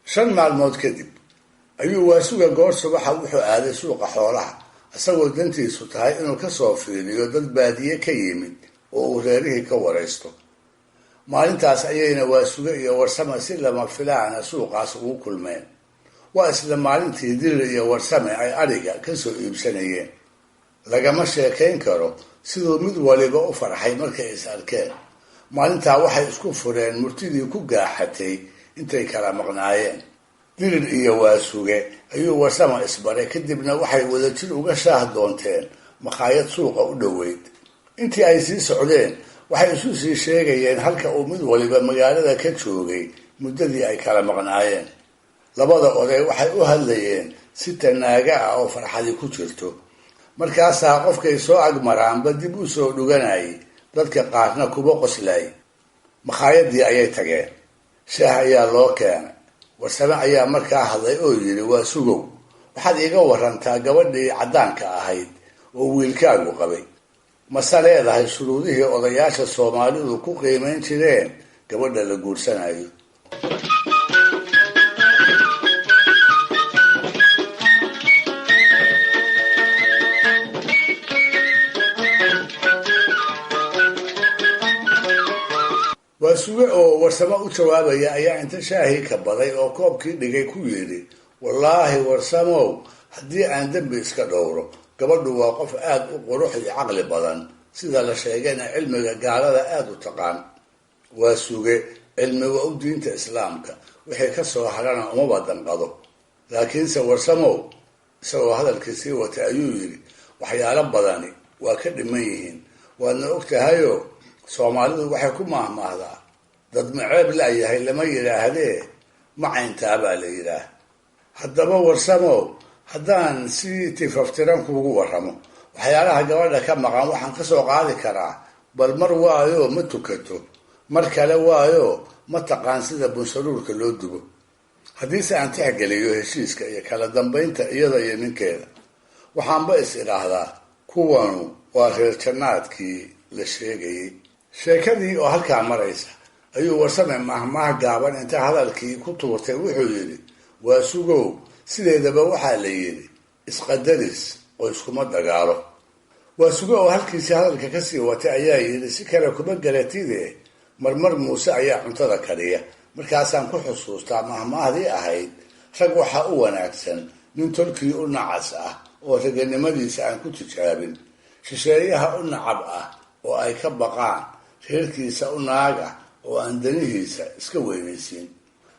5 maalmood kadib ayuu waasuga goor subaxa wuxuu aaday suuqa xoolaha, isagoo dantiisu tahay inuu ka soo fiiriyo dad baadiye ka yimid oo uu reerihii ka waraysto. maalintaas ayayna waasuge iyo warsame si lama filaana suuqaas ugu kulmeen. waa isla maalintii dirir iyo warsame ay adhiga ka soo iibsanayeen. lagama sheekayn karo siduu mid waliba u farxay markay is arkeen. maalintaa waxay isku fureen murtidii ku gaaxatay intay kala maqnaayeen. dirir iyo waasuge ayuu warsama isbaray, kadibna waxay wadajir uga shaah doonteen makhaayad suuqa u dhoweyd. intii ay sii socdeen waxay isu sii sheegayeen halka uu mid waliba magaalada ka joogay muddadii ay kala maqnaayeen. labada oday waxay u hadlayeen si tanaaga ah oo farxadi ku jirto. markaasaa qofkay soo agmaraanba dib u soo dhuganayay, dadka qaarna kuba qoslay. makhaayadii ayay tageen, shaah ayaa loo keenay. warsame ayaa markaa hadlay oo yidhi, waasugow waxaad iiga warantaa gabadhii caddaanka ahayd oo wiilkaagu qabay, mase leedahay shuruudihii odayaasha soomaalidu ku qiimayn jireen gabadha la guursanayo. waasuge oo warsamo u jawaabaya ayaa inta shaahii ka baday oo koobkii dhigay ku yidhi, wallaahi warsamow haddii aan dembi iska dhowro, gabadhu waa qof aad u qurux iyo caqli badan, sida la sheegayna cilmiga gaalada aad u taqaan. waasuge cilmiga u diinta islaamka wixii ka soo harana umaba danqado. laakiinse warsamow isagoo hadalkii sii watay ayuu yidhi, waxyaalo badani waa ka dhiman yihiin waadna og tahayoo soomaalidu waxay ku maahmaahdaa dad maceeb la'yahay lama yidhaahdee macayntaa baa la yidhaah. haddaba warsamow haddaan si tifaftiran kuugu warramo waxyaalaha gabadha ka maqan waxaan ka soo qaadi karaa bal mar waayo ma tukato, mar kale waayo ma taqaan sida bunsaruurka loo dubo. haddiise aan tixgeliyo heshiiska iyo kala dambaynta iyada iyo ninkeeda waxaanba is idhaahdaa kuwanu waa reer jannaadkii la sheegayey. sheekadii oo halkaa maraysa ayuu warsame mahmaah gaaban inta hadalkii ku tuurtay wuxuu yidhi, waa sugow sideedaba waxaa la yidhi isqadaris oo iskuma dagaalo. waa sugo oo halkiisii hadalka kasii watay ayaa yidhi, si kale kuma garatide marmar muuse ayaa cuntada kariya. markaasaan ku xusuustaa mahmaahdii ahayd rag waxaa u wanaagsan nin tolkii u nacas ah oo raganimadiisa aan ku tijaabin, shisheeyaha u nacab ah oo ay ka baqaan, reerkiisa u naag ah oo aan danihiisa iska weynaysiin.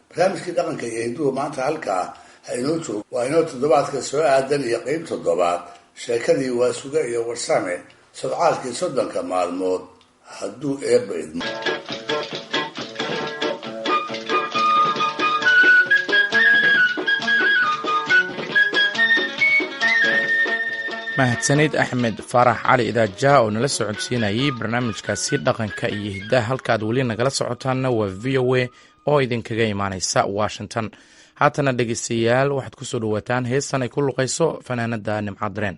barnaamijkii dhaqanka iyo hinduhu maanta halkaa ha inoo joogo. waa inoo toddobaadka soo aadan iyo qeyb 7 sheekadii waa suga iyo warsame sodcaalkii 30 maalmood hadduu eebba idmo. mahadsanid axmed faarax cali idaaja oo nala socodsiinayay barnaamijkaasi dhaqanka iyo hiddaha. halkaaad weli nagala socotaanna waa v o a oo idinkaga imaaneysa washington. haatana dhegeystayaal waxaad ku soo dhawaataan heestan ay ku luqayso fanaanada nimcadareen.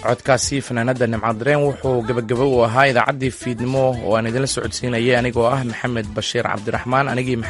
codkaasi fanaanada nimcadareen wuxuu gabagabo u ahaa idaacaddii fiidnimo oo aan idinla socodsiinayay anigoo ah maxamed bashiir cabdiraxmaan.